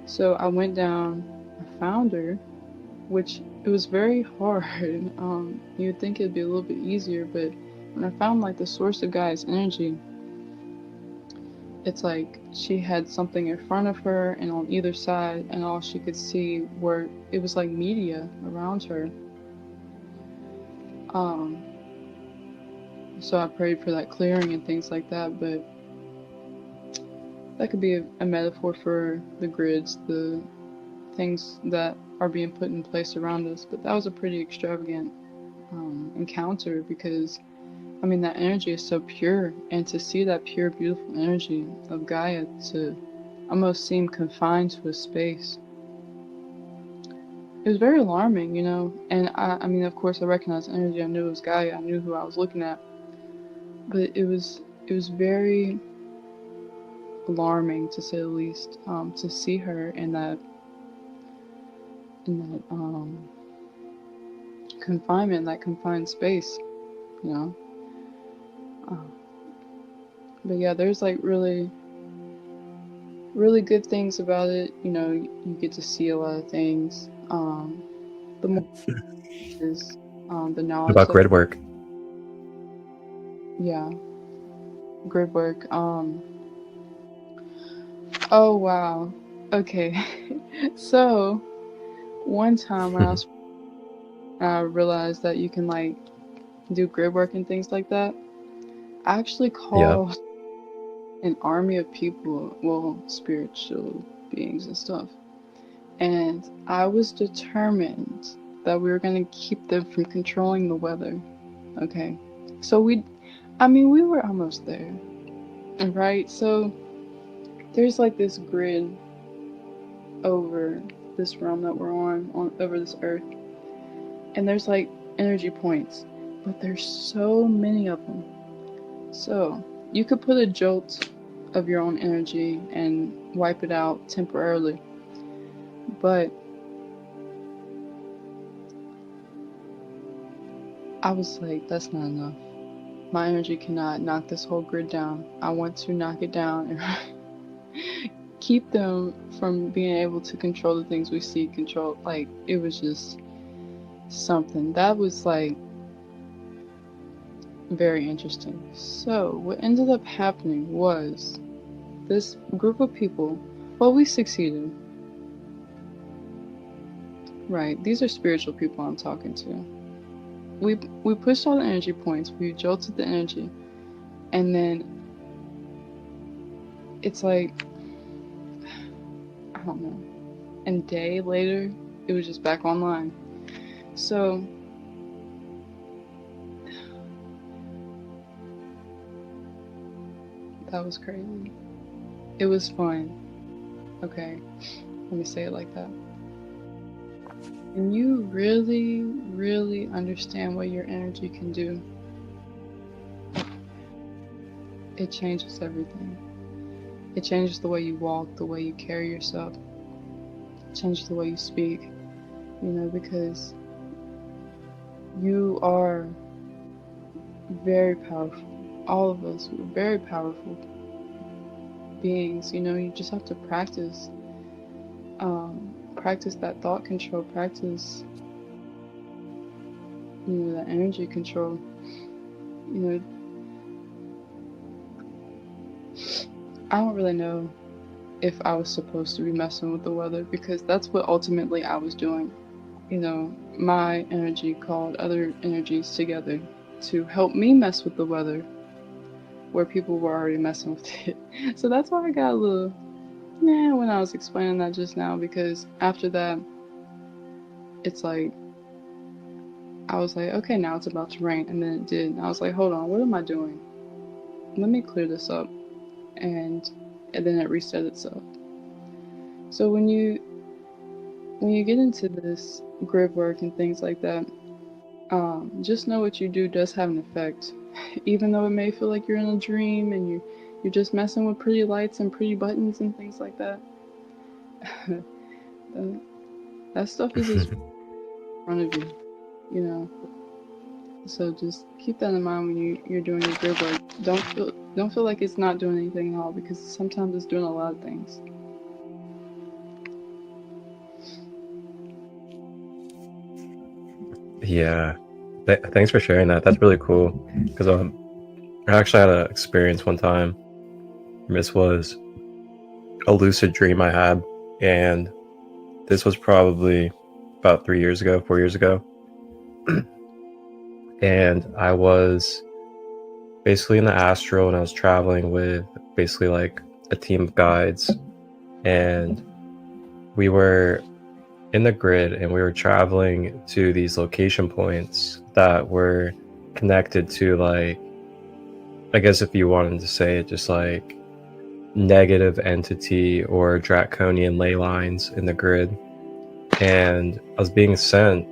So I went down, I found her, which it was very hard. You'd think it'd be a little bit easier, but when I found like the source of Gaia's energy, it's like she had something in front of her and on either side, and all she could see were, it was like media around her. So I prayed for that clearing and things like that, but that could be a metaphor for the grids, the things that are being put in place around us. But that was a pretty extravagant encounter, because I mean, that energy is so pure, and to see that pure, beautiful energy of Gaia to almost seem confined to a space, it was very alarming, and I mean, of course I recognized energy. I knew it was Gaia. I knew who I was looking at, but it was very alarming, to say the least, to see her in that confinement, that confined space, but yeah, there's like really good things about it. You get to see a lot of things. The more is the knowledge. What about grid work? Yeah, grid work. Oh wow. Okay. So one time when I realized that you can like do grid work and things like that, I actually called an army of people, well, spiritual beings and stuff, and I was determined that we were going to keep them from controlling the weather. Okay, so we were almost there, right? So there's like this grid over this realm that we're on over this earth, and there's like energy points, but there's so many of them. So you could put a jolt of your own energy and wipe it out temporarily, but I was like, that's not enough. My energy cannot knock this whole grid down. I want to knock it down and keep them from being able to control the things we see control. Like, it was just something that was like very interesting. So what ended up happening was this group of people, well, we succeeded, right? These are spiritual people I'm talking to. We pushed all the energy points, we jolted the energy, and then it's like, I don't know, and a day later it was just back online. So that was crazy. It was fun. Okay, let me say it like that. When you really, really understand what your energy can do, it changes everything. It changes the way you walk, the way you carry yourself. It changes the way you speak, because you are very powerful. All of us are very powerful beings. You just have to practice that thought control, practice that energy control. I don't really know if I was supposed to be messing with the weather, because that's what ultimately I was doing. My energy called other energies together to help me mess with the weather. where people were already messing with it. So that's why I got a little when I was explaining that just now, because after that, it's like, I was like, okay, now it's about to rain, and then it did. And I was like, hold on, what am I doing? Let me clear this up. And then it reset itself. So when you get into this grid work and things like that, just know what you do does have an effect. Even though it may feel like you're in a dream and you're just messing with pretty lights and pretty buttons and things like that. That stuff is just in front of you, you know. So just keep that in mind when you're doing your grid work. Don't feel like it's not doing anything at all, because sometimes it's doing a lot of things. Yeah. Thanks for sharing that. That's really cool. Because I actually had an experience one time. This was a lucid dream I had, and this was probably about 4 years ago. And I was basically in the astral, and I was traveling with basically like a team of guides, and we were in the grid, and we were traveling to these location points that were connected to, like, I guess if you wanted to say it, just like negative entity or draconian ley lines in the grid. And I was being sent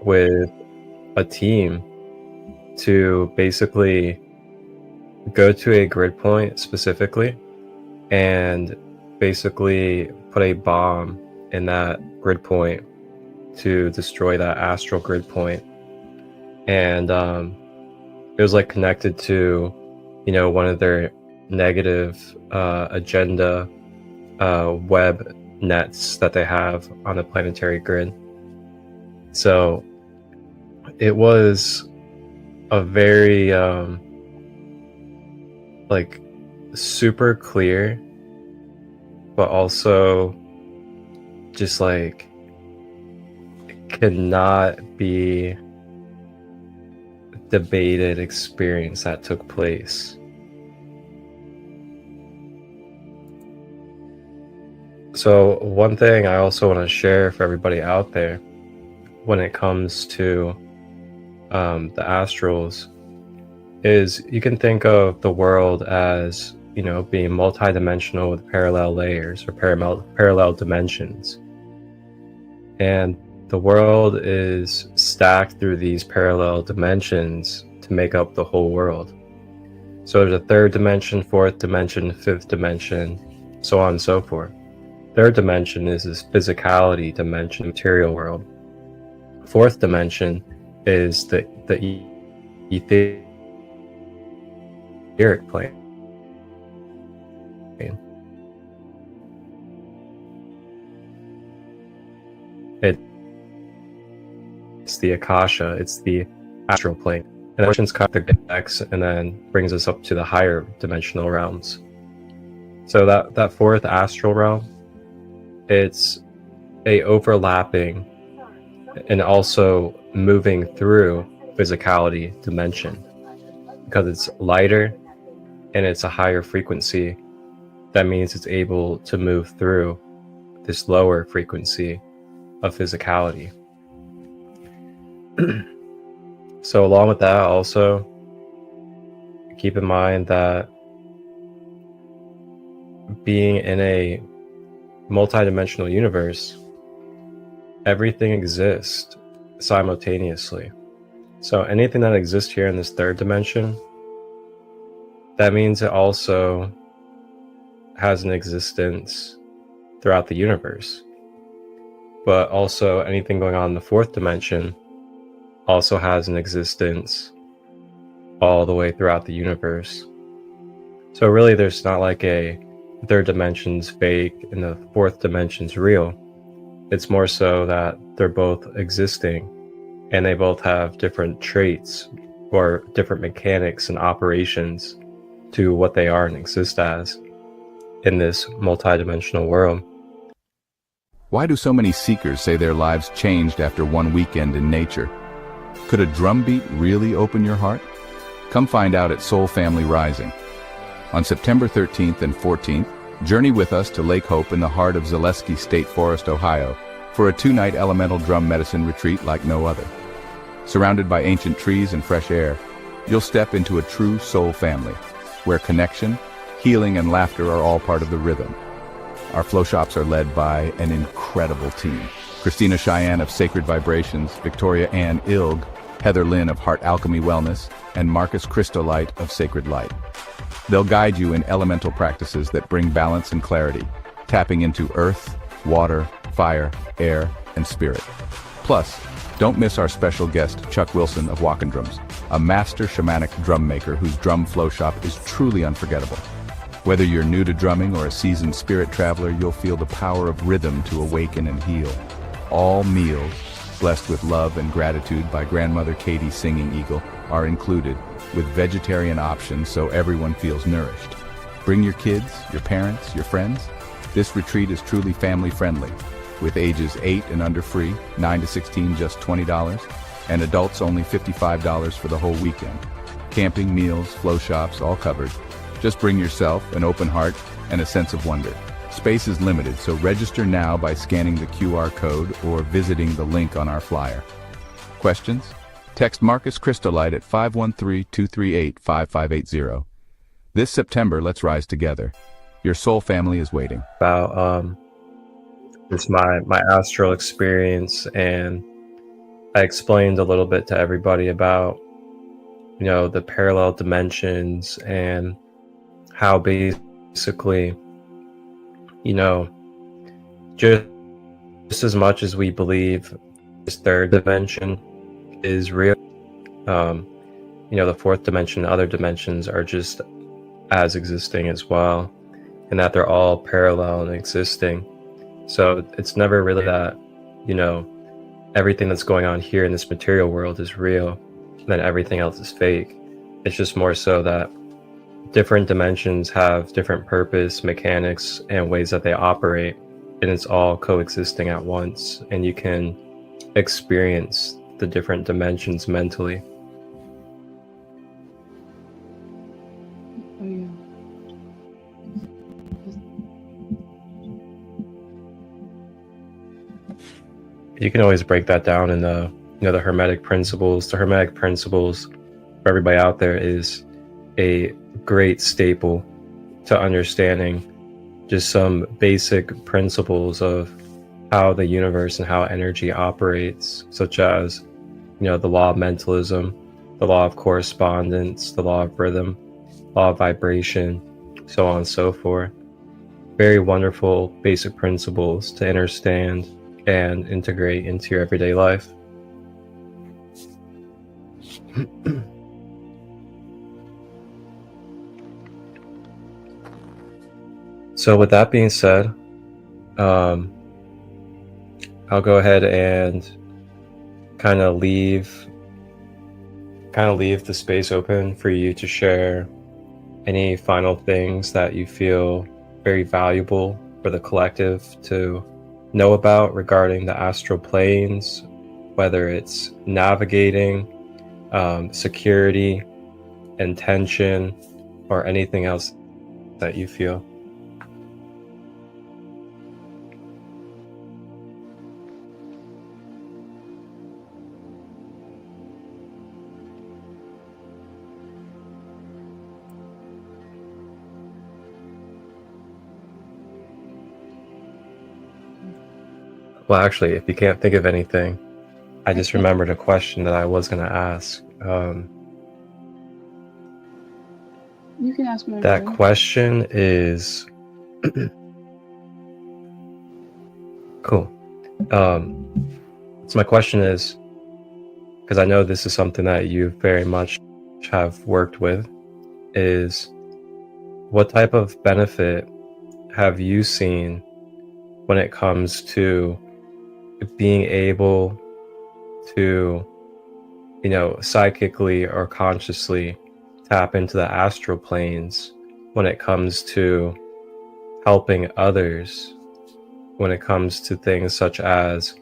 with a team to basically go to a grid point specifically and basically put a bomb in that grid point to destroy that astral grid point. And it was like connected to, you know, one of their negative agenda web nets that they have on the planetary grid. So it was a very like super clear, but also just like cannot be debated experience that took place. So one thing I also want to share for everybody out there when it comes to the astrals is you can think of the world as, you know, being multidimensional with parallel layers or parallel dimensions. And the world is stacked through these parallel dimensions to make up the whole world. So there's a third dimension, fourth dimension, fifth dimension, so on and so forth. Third dimension is this physicality dimension, material world. Fourth dimension is the etheric plane. It's the Akasha, it's the astral plane. And that kind of connects and then brings us up to the higher dimensional realms. So that fourth astral realm, it's a overlapping and also moving through physicality dimension, because it's lighter and it's a higher frequency. That means it's able to move through this lower frequency of physicality. So along with that, also keep in mind that being in a multidimensional universe, everything exists simultaneously. So anything that exists here in this third dimension, that means it also has an existence throughout the universe. But also anything going on in the fourth dimension also has an existence all the way throughout the universe. So really there's not like a third dimension's fake and the fourth dimension's real. It's more so that they're both existing and they both have different traits or different mechanics and operations to what they are and exist as in this multidimensional world. Why do so many seekers say their lives changed after one weekend in nature? Could a drum beat really open your heart? Come find out at Soul Family Rising. On September 13th and 14th, journey with us to Lake Hope in the heart of Zaleski State Forest, Ohio, for a 2-night elemental drum medicine retreat like no other. Surrounded by ancient trees and fresh air, you'll step into a true soul family, where connection, healing, and laughter are all part of the rhythm. Our flow shops are led by an incredible team. Christina Cheyenne of Sacred Vibrations, Victoria Ann Ilg, Heather Lynn of Heart Alchemy Wellness, and Marcus Christolite of Sacred Light. They'll guide you in elemental practices that bring balance and clarity, tapping into earth, water, fire, air, and spirit. Plus, don't miss our special guest, Chuck Wilson of Walkendrums, a master shamanic drum maker whose drum flow shop is truly unforgettable. Whether you're new to drumming or a seasoned spirit traveler, you'll feel the power of rhythm to awaken and heal. All meals, blessed with love and gratitude by Grandmother Katie Singing Eagle, are included, with vegetarian options so everyone feels nourished. Bring your kids, your parents, your friends. This retreat is truly family-friendly, with ages 8 and under free, 9 to 16 just $20, and adults only $55 for the whole weekend. Camping, meals, flow shops, all covered. Just bring yourself, an open heart, and a sense of wonder. Space is limited, so register now by scanning the QR code or visiting the link on our flyer. Questions? Text Marcus Christolite at 513-238-5580. This September, let's rise together. Your soul family is waiting. About just my astral experience, and I explained a little bit to everybody about, you know, the parallel dimensions and how basically, you know, just as much as we believe this third dimension is real, you know, the fourth dimension, other dimensions are just as existing as well, and that they're all parallel and existing. So it's never really that, you know, everything that's going on here in this material world is real, and then everything else is fake. It's just more so that different dimensions have different purpose, mechanics, and ways that they operate, and it's all coexisting at once, and you can experience the different dimensions mentally. Oh, yeah. You can always break that down in the, you know, the Hermetic principles. The Hermetic principles for everybody out there is a great staple to understanding just some basic principles of how the universe and how energy operates, such as, you know, the law of mentalism, the law of correspondence, the law of rhythm, law of vibration, so on and so forth. Very wonderful basic principles to understand and integrate into your everyday life. So with that being said, I'll go ahead and kind of leave the space open for you to share any final things that you feel very valuable for the collective to know about regarding the astral planes, whether it's navigating, security, intention, or anything else that you feel. Well, actually, if you can't think of anything, I just remembered a question that I was going to ask. You can ask me. That question is cool. So my question is, because I know this is something that you very much have worked with, is what type of benefit have you seen when it comes to being able to, you know, psychically or consciously tap into the astral planes when it comes to helping others, when it comes to things such as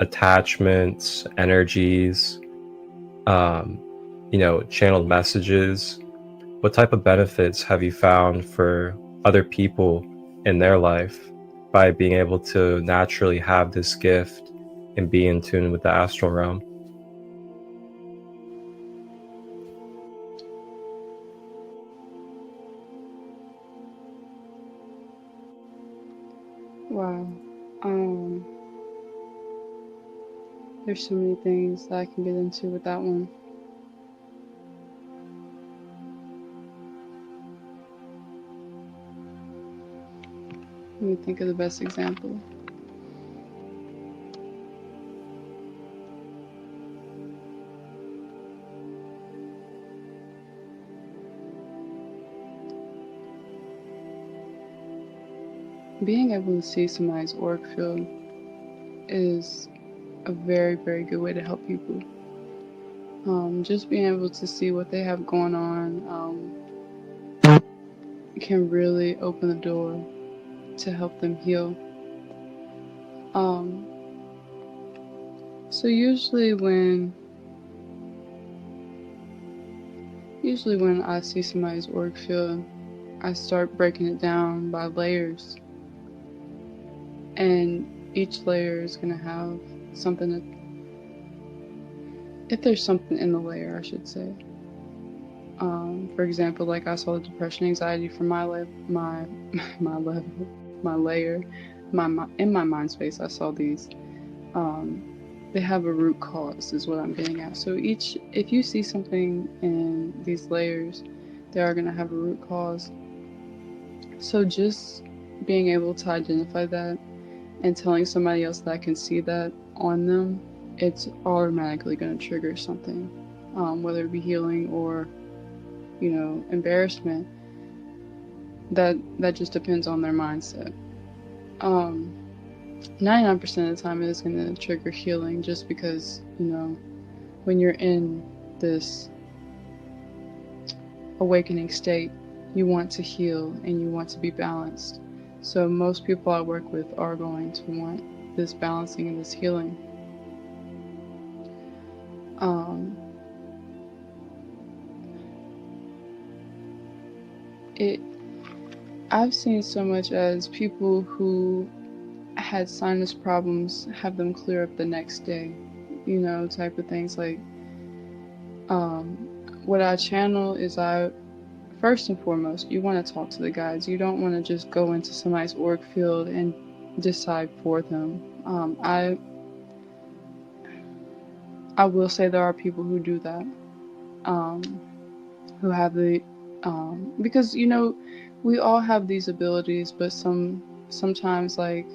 attachments, energies, you know, channeled messages, what type of benefits have you found for other people in their life by being able to naturally have this gift and be in tune with the astral realm? Wow. There's so many things that I can get into with that one. Let me think of the best example. Being able to see somebody's auric field is a very, very good way to help people. Just being able to see what they have going on can really open the door to help them heal. So usually when I see somebody's auric field, I start breaking it down by layers, and each layer is going to have something that, if there's something in the layer, I should say. For example, like I saw the depression, anxiety from my layer, in my mind space, I saw these. They have a root cause, is what I'm getting at. So if you see something in these layers, they are going to have a root cause. So just being able to identify that and telling somebody else that I can see that on them, it's automatically going to trigger something, whether it be healing or, embarrassment. That just depends on their mindset. 99% of the time it is going to trigger healing, just because, when you're in this awakening state, you want to heal and you want to be balanced. So most people I work with are going to want this balancing and this healing. I've seen so much as people who had sinus problems have them clear up the next day, type of things. Like, what I channel is, first and foremost, you want to talk to the guides. You don't want to just go into somebody's auric field and decide for them. I will say there are people who do that, who have the, because, we all have these abilities, but sometimes, like,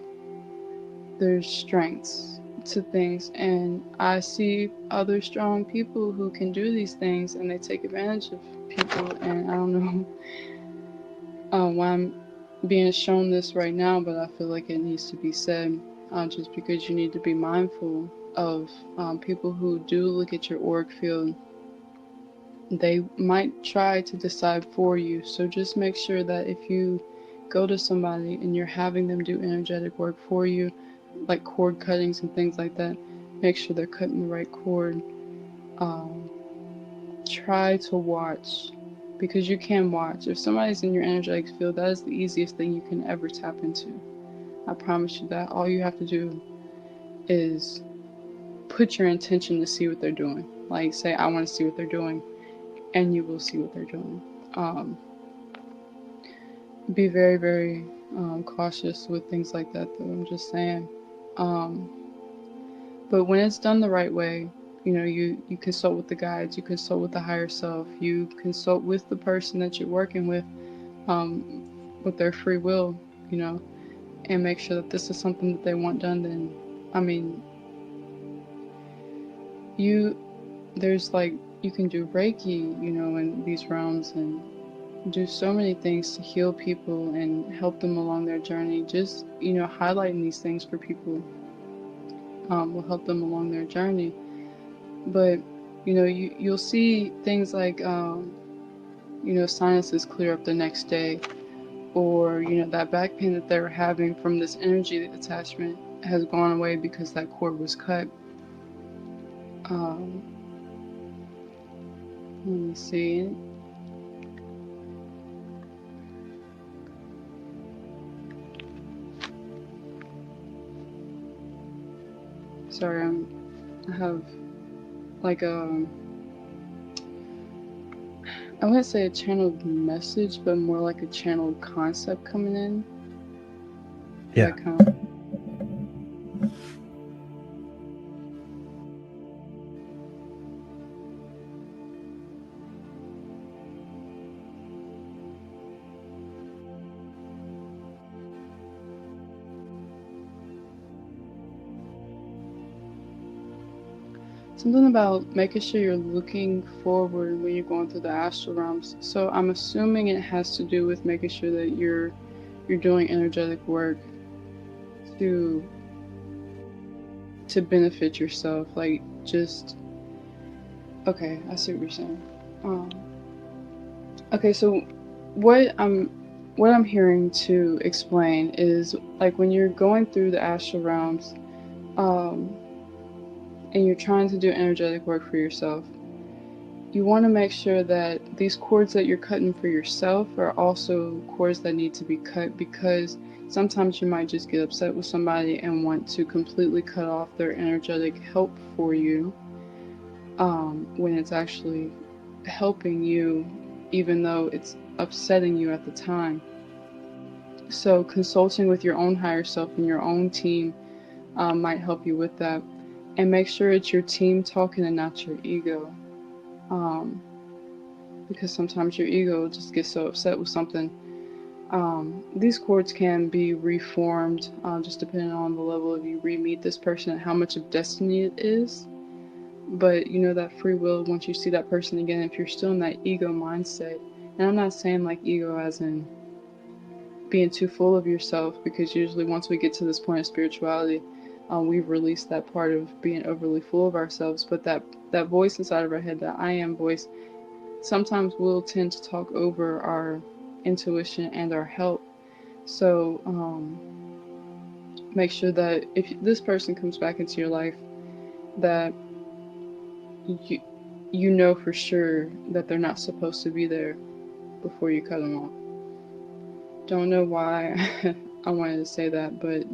there's strengths to things, and I see other strong people who can do these things, and they take advantage of people, and I don't know why I'm being shown this right now, but I feel like it needs to be said, just because you need to be mindful of people who do look at your auric field. They might try to decide for you, so just make sure that if you go to somebody and you're having them do energetic work for you, like cord cuttings and things like that, make sure they're cutting the right cord. Try to watch, because you can watch. If somebody's in your energetic field, that is the easiest thing you can ever tap into. I promise you that. All you have to do is put your intention to see what they're doing. Like, say, I want to see what they're doing, and you will see what they're doing. Be very, very cautious with things like that, though. I'm just saying. But when it's done the right way, you consult with the guides, you consult with the higher self, you consult with the person that you're working with their free will, and make sure that this is something that they want done. Then, you can do Reiki, in these realms, and do so many things to heal people and help them along their journey. Just, highlighting these things for people will help them along their journey. But, you'll see things like, sinuses clear up the next day, or, that back pain that they were having from this energy attachment has gone away because that cord was cut. Let me see. Sorry, I have like I wouldn't say a channeled message, but more like a channeled concept coming in. Yeah. That kind of. Something about making sure you're looking forward when you're going through the astral realms. So I'm assuming it has to do with making sure that you're doing energetic work to benefit yourself. Like just okay, I see what you're saying. Okay, so what I'm hearing to explain is like when you're going through the astral realms, and you're trying to do energetic work for yourself, you want to make sure that these cords that you're cutting for yourself are also cords that need to be cut, because sometimes you might just get upset with somebody and want to completely cut off their energetic help for you, when it's actually helping you, even though it's upsetting you at the time. So consulting with your own higher self and your own team might help you with that. And make sure it's your team talking and not your ego. Because sometimes your ego just gets so upset with something. These cords can be reformed just depending on the level of you re-meet this person and how much of destiny it is. But you know that free will, once you see that person again, if you're still in that ego mindset, and I'm not saying like ego as in being too full of yourself, because usually once we get to this point of spirituality, we've released that part of being overly full of ourselves. But that voice inside of our head, that I am voice, sometimes will tend to talk over our intuition and our help. So make sure that if this person comes back into your life, that you know for sure that they're not supposed to be there before you cut them off. Don't know why I wanted to say that, but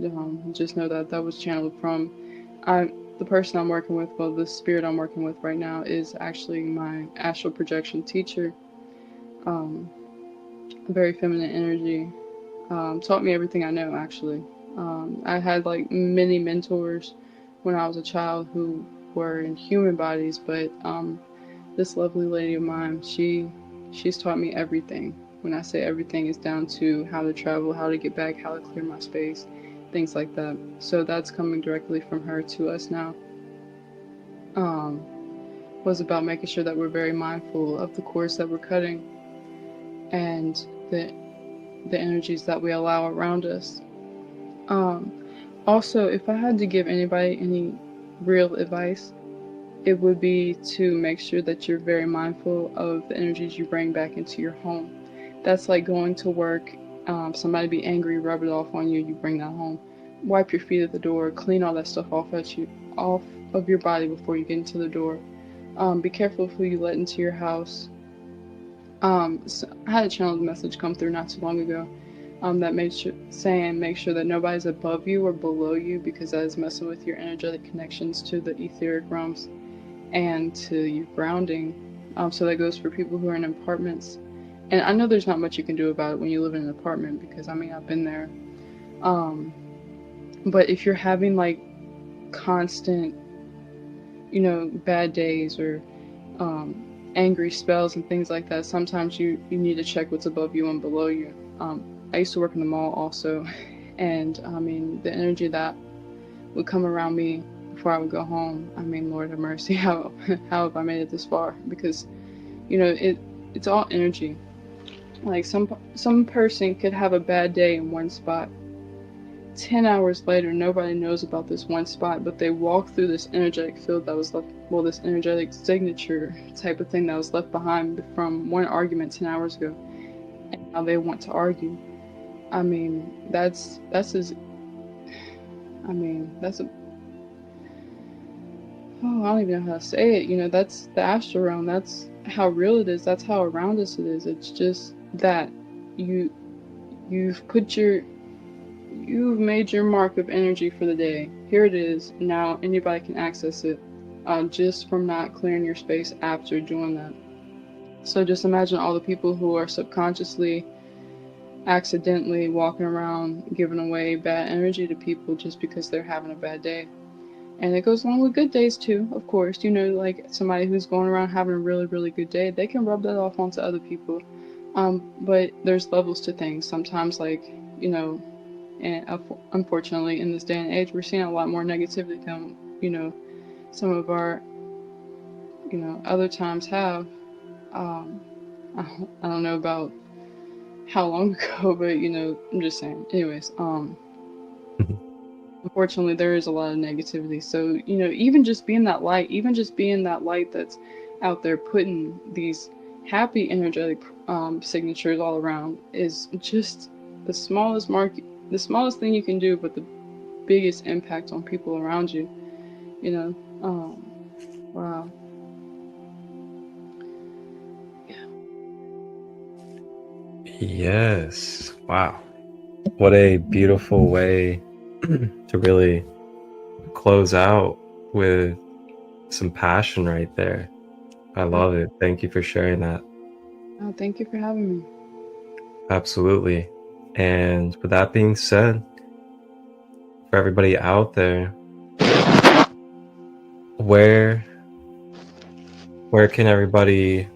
just know that that was channeled from the person I'm working with. Well, the spirit I'm working with right now is actually my astral projection teacher. Very feminine energy. Taught me everything I know, actually. I had like many mentors when I was a child who were in human bodies, but this lovely lady of mine, she's taught me everything. When I say everything, it's down to how to travel, how to get back, how to clear my space, things like that. So that's coming directly from her to us now. Was about making sure that we're very mindful of the cords that we're cutting and the energies that we allow around us. Also, if I had to give anybody any real advice, it would be to make sure that you're very mindful of the energies you bring back into your home. That's like going to work, somebody be angry, rub it off on you, you bring that home. Wipe your feet at the door, clean all that stuff off of your body before you get into the door. Be careful of who you let into your house. So I had a channeled message come through not too long ago that make sure that nobody's above you or below you, because that is messing with your energetic connections to the etheric realms and to your grounding. So that goes for people who are in apartments. And I know there's not much you can do about it when you live in an apartment, because I mean, I've been there. But if you're having like constant, bad days or angry spells and things like that, sometimes you need to check what's above you and below you. I used to work in the mall also, and I mean, the energy that would come around me before I would go home, I mean, Lord have mercy, how have I made it this far? Because it's all energy. Like some person could have a bad day in one spot. 10 hours later, nobody knows about this one spot, but they walk through this energetic field that was left, well, this energetic signature type of thing that was left behind from one argument 10 hours ago, and now they want to argue. I mean, that's a, oh, I don't even know how to say it. That's the astral realm. That's how real it is. That's how around us it is. It's just that you've made your mark of energy for the day, here it is. Now anybody can access it, just from not clearing your space after doing that. So just imagine all the people who are subconsciously, accidentally walking around giving away bad energy to people just because they're having a bad day. And it goes along with good days too, of course. You know, like somebody who's going around having a really, really good day, they can rub that off onto other people. But there's levels to things. Sometimes, like, you know, and unfortunately in this day and age, we're seeing a lot more negativity than, you know, some of our, you know, other times have. I don't know about how long ago, but, you know, I'm just saying. Anyways, unfortunately there is a lot of negativity. So, you know, even just being that light that's out there putting these happy energetic signatures all around is just the smallest thing you can do, but the biggest impact on people around you, you know. Wow. Yes. Wow. What a beautiful way to really close out with some passion right there. I love it. Thank you for sharing that. Oh, thank you for having me. Absolutely. And with that being said, for everybody out there, where can everybody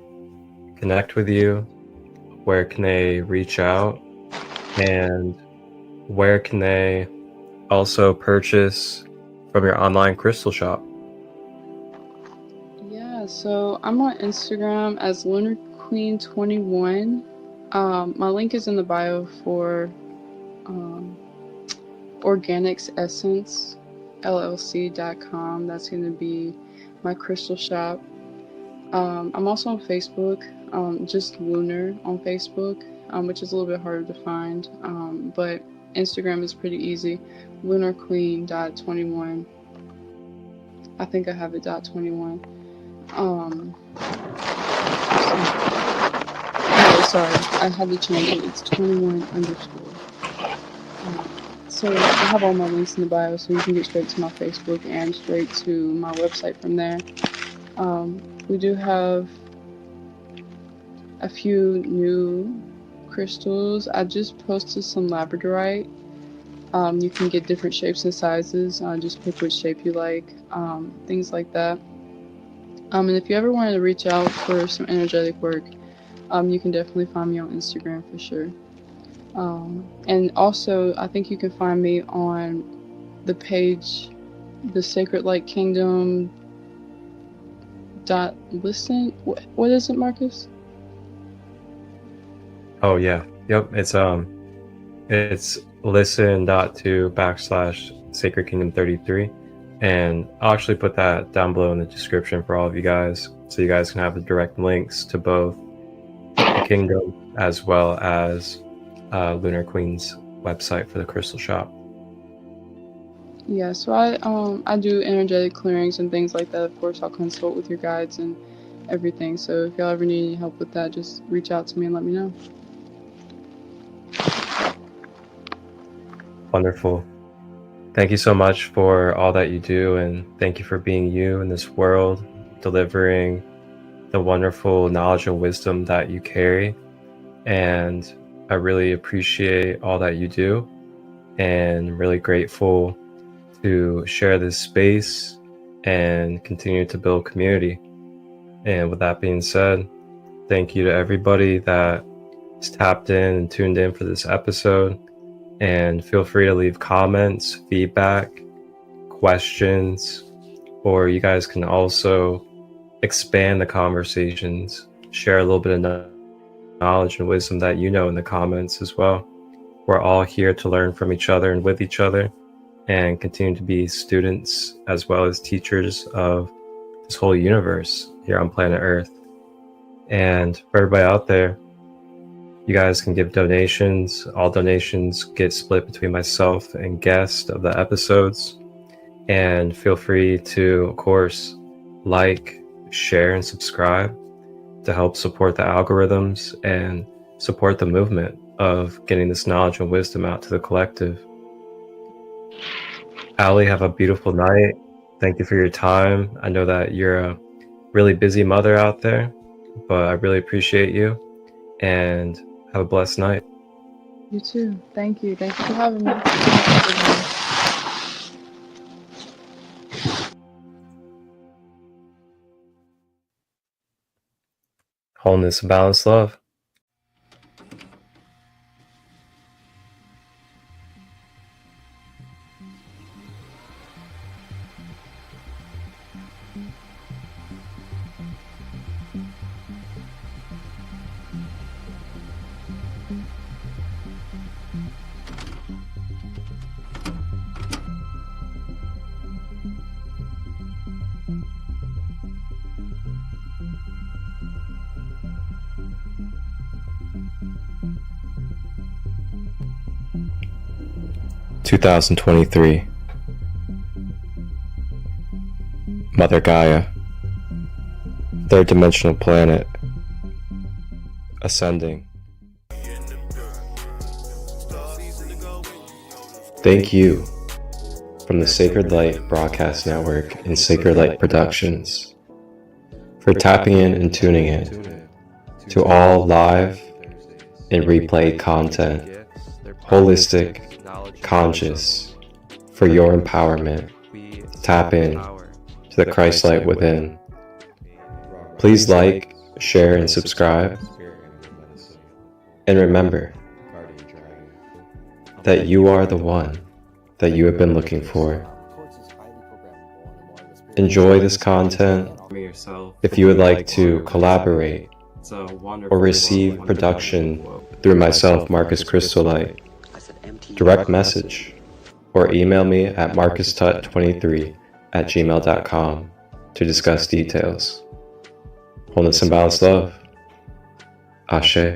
connect with you? Where can they reach out? And where can they also purchase from your online crystal shop? Yeah, so I'm on Instagram as Lunar Queen 21. My link is in the bio for Organics Essence LLC.com. That's going to be my crystal shop. I'm also on Facebook, just Lunar on Facebook, which is a little bit harder to find, but Instagram is pretty easy. LunarQueen.21. I think I have it .21. No, sorry, I had to change it. It's 21 underscore. So I have all my links in the bio, so you can get straight to my Facebook and straight to my website from there. We do have a few new crystals. I just posted some labradorite. You can get different shapes and sizes. Just pick which shape you like, things like that. And if you ever wanted to reach out for some energetic work, you can definitely find me on Instagram for sure. And also, I think you can find me on the page, the Sacred Light Kingdom .listen. What is it, Marcus? Oh yeah. Yep. It's listen.to/Sacred Kingdom 33. And I'll actually put that down below in the description for all of you guys, so you guys can have the direct links to both the kingdom as well as Lunar Queen's website for the crystal shop. Yeah, so I do energetic clearings and things like that. Of course, I'll consult with your guides and everything. So if y'all ever need any help with that, just reach out to me and let me know. Wonderful. Thank you so much for all that you do, and thank you for being you in this world, delivering the wonderful knowledge and wisdom that you carry. And I really appreciate all that you do, and really grateful to share this space and continue to build community. And with that being said, thank you to everybody that is tapped in and tuned in for this episode. And feel free to leave comments, feedback, questions, or you guys can also expand the conversations, share a little bit of knowledge and wisdom that you know in the comments as well. We're all here to learn from each other and with each other, and continue to be students as well as teachers of this whole universe here on planet Earth. And for everybody out there, you guys can give donations. All donations get split between myself and guest of the episodes. And feel free to, of course, like, share, and subscribe to help support the algorithms and support the movement of getting this knowledge and wisdom out to the collective. Allie, have a beautiful night. Thank you for your time. I know that you're a really busy mother out there, but I really appreciate you, and have a blessed night. You too. Thank you. Thank you for having me. Wholeness and balanced love. (2023) Mother Gaia, third dimensional planet, ascending. Thank you from the Sacred Light Broadcast Network and Sacred Light Productions for tapping in and tuning in to all live and replay content, holistic, conscious, for your empowerment. Tap in to the Christ light within. Please like, share, and subscribe. And remember that you are the one that you have been looking for. Enjoy this content. If you would like to collaborate or receive production through myself, Marcus Crystallite, direct message or email me at marcustut23@gmail.com to discuss details. Wholeness and balanced love. Ashe.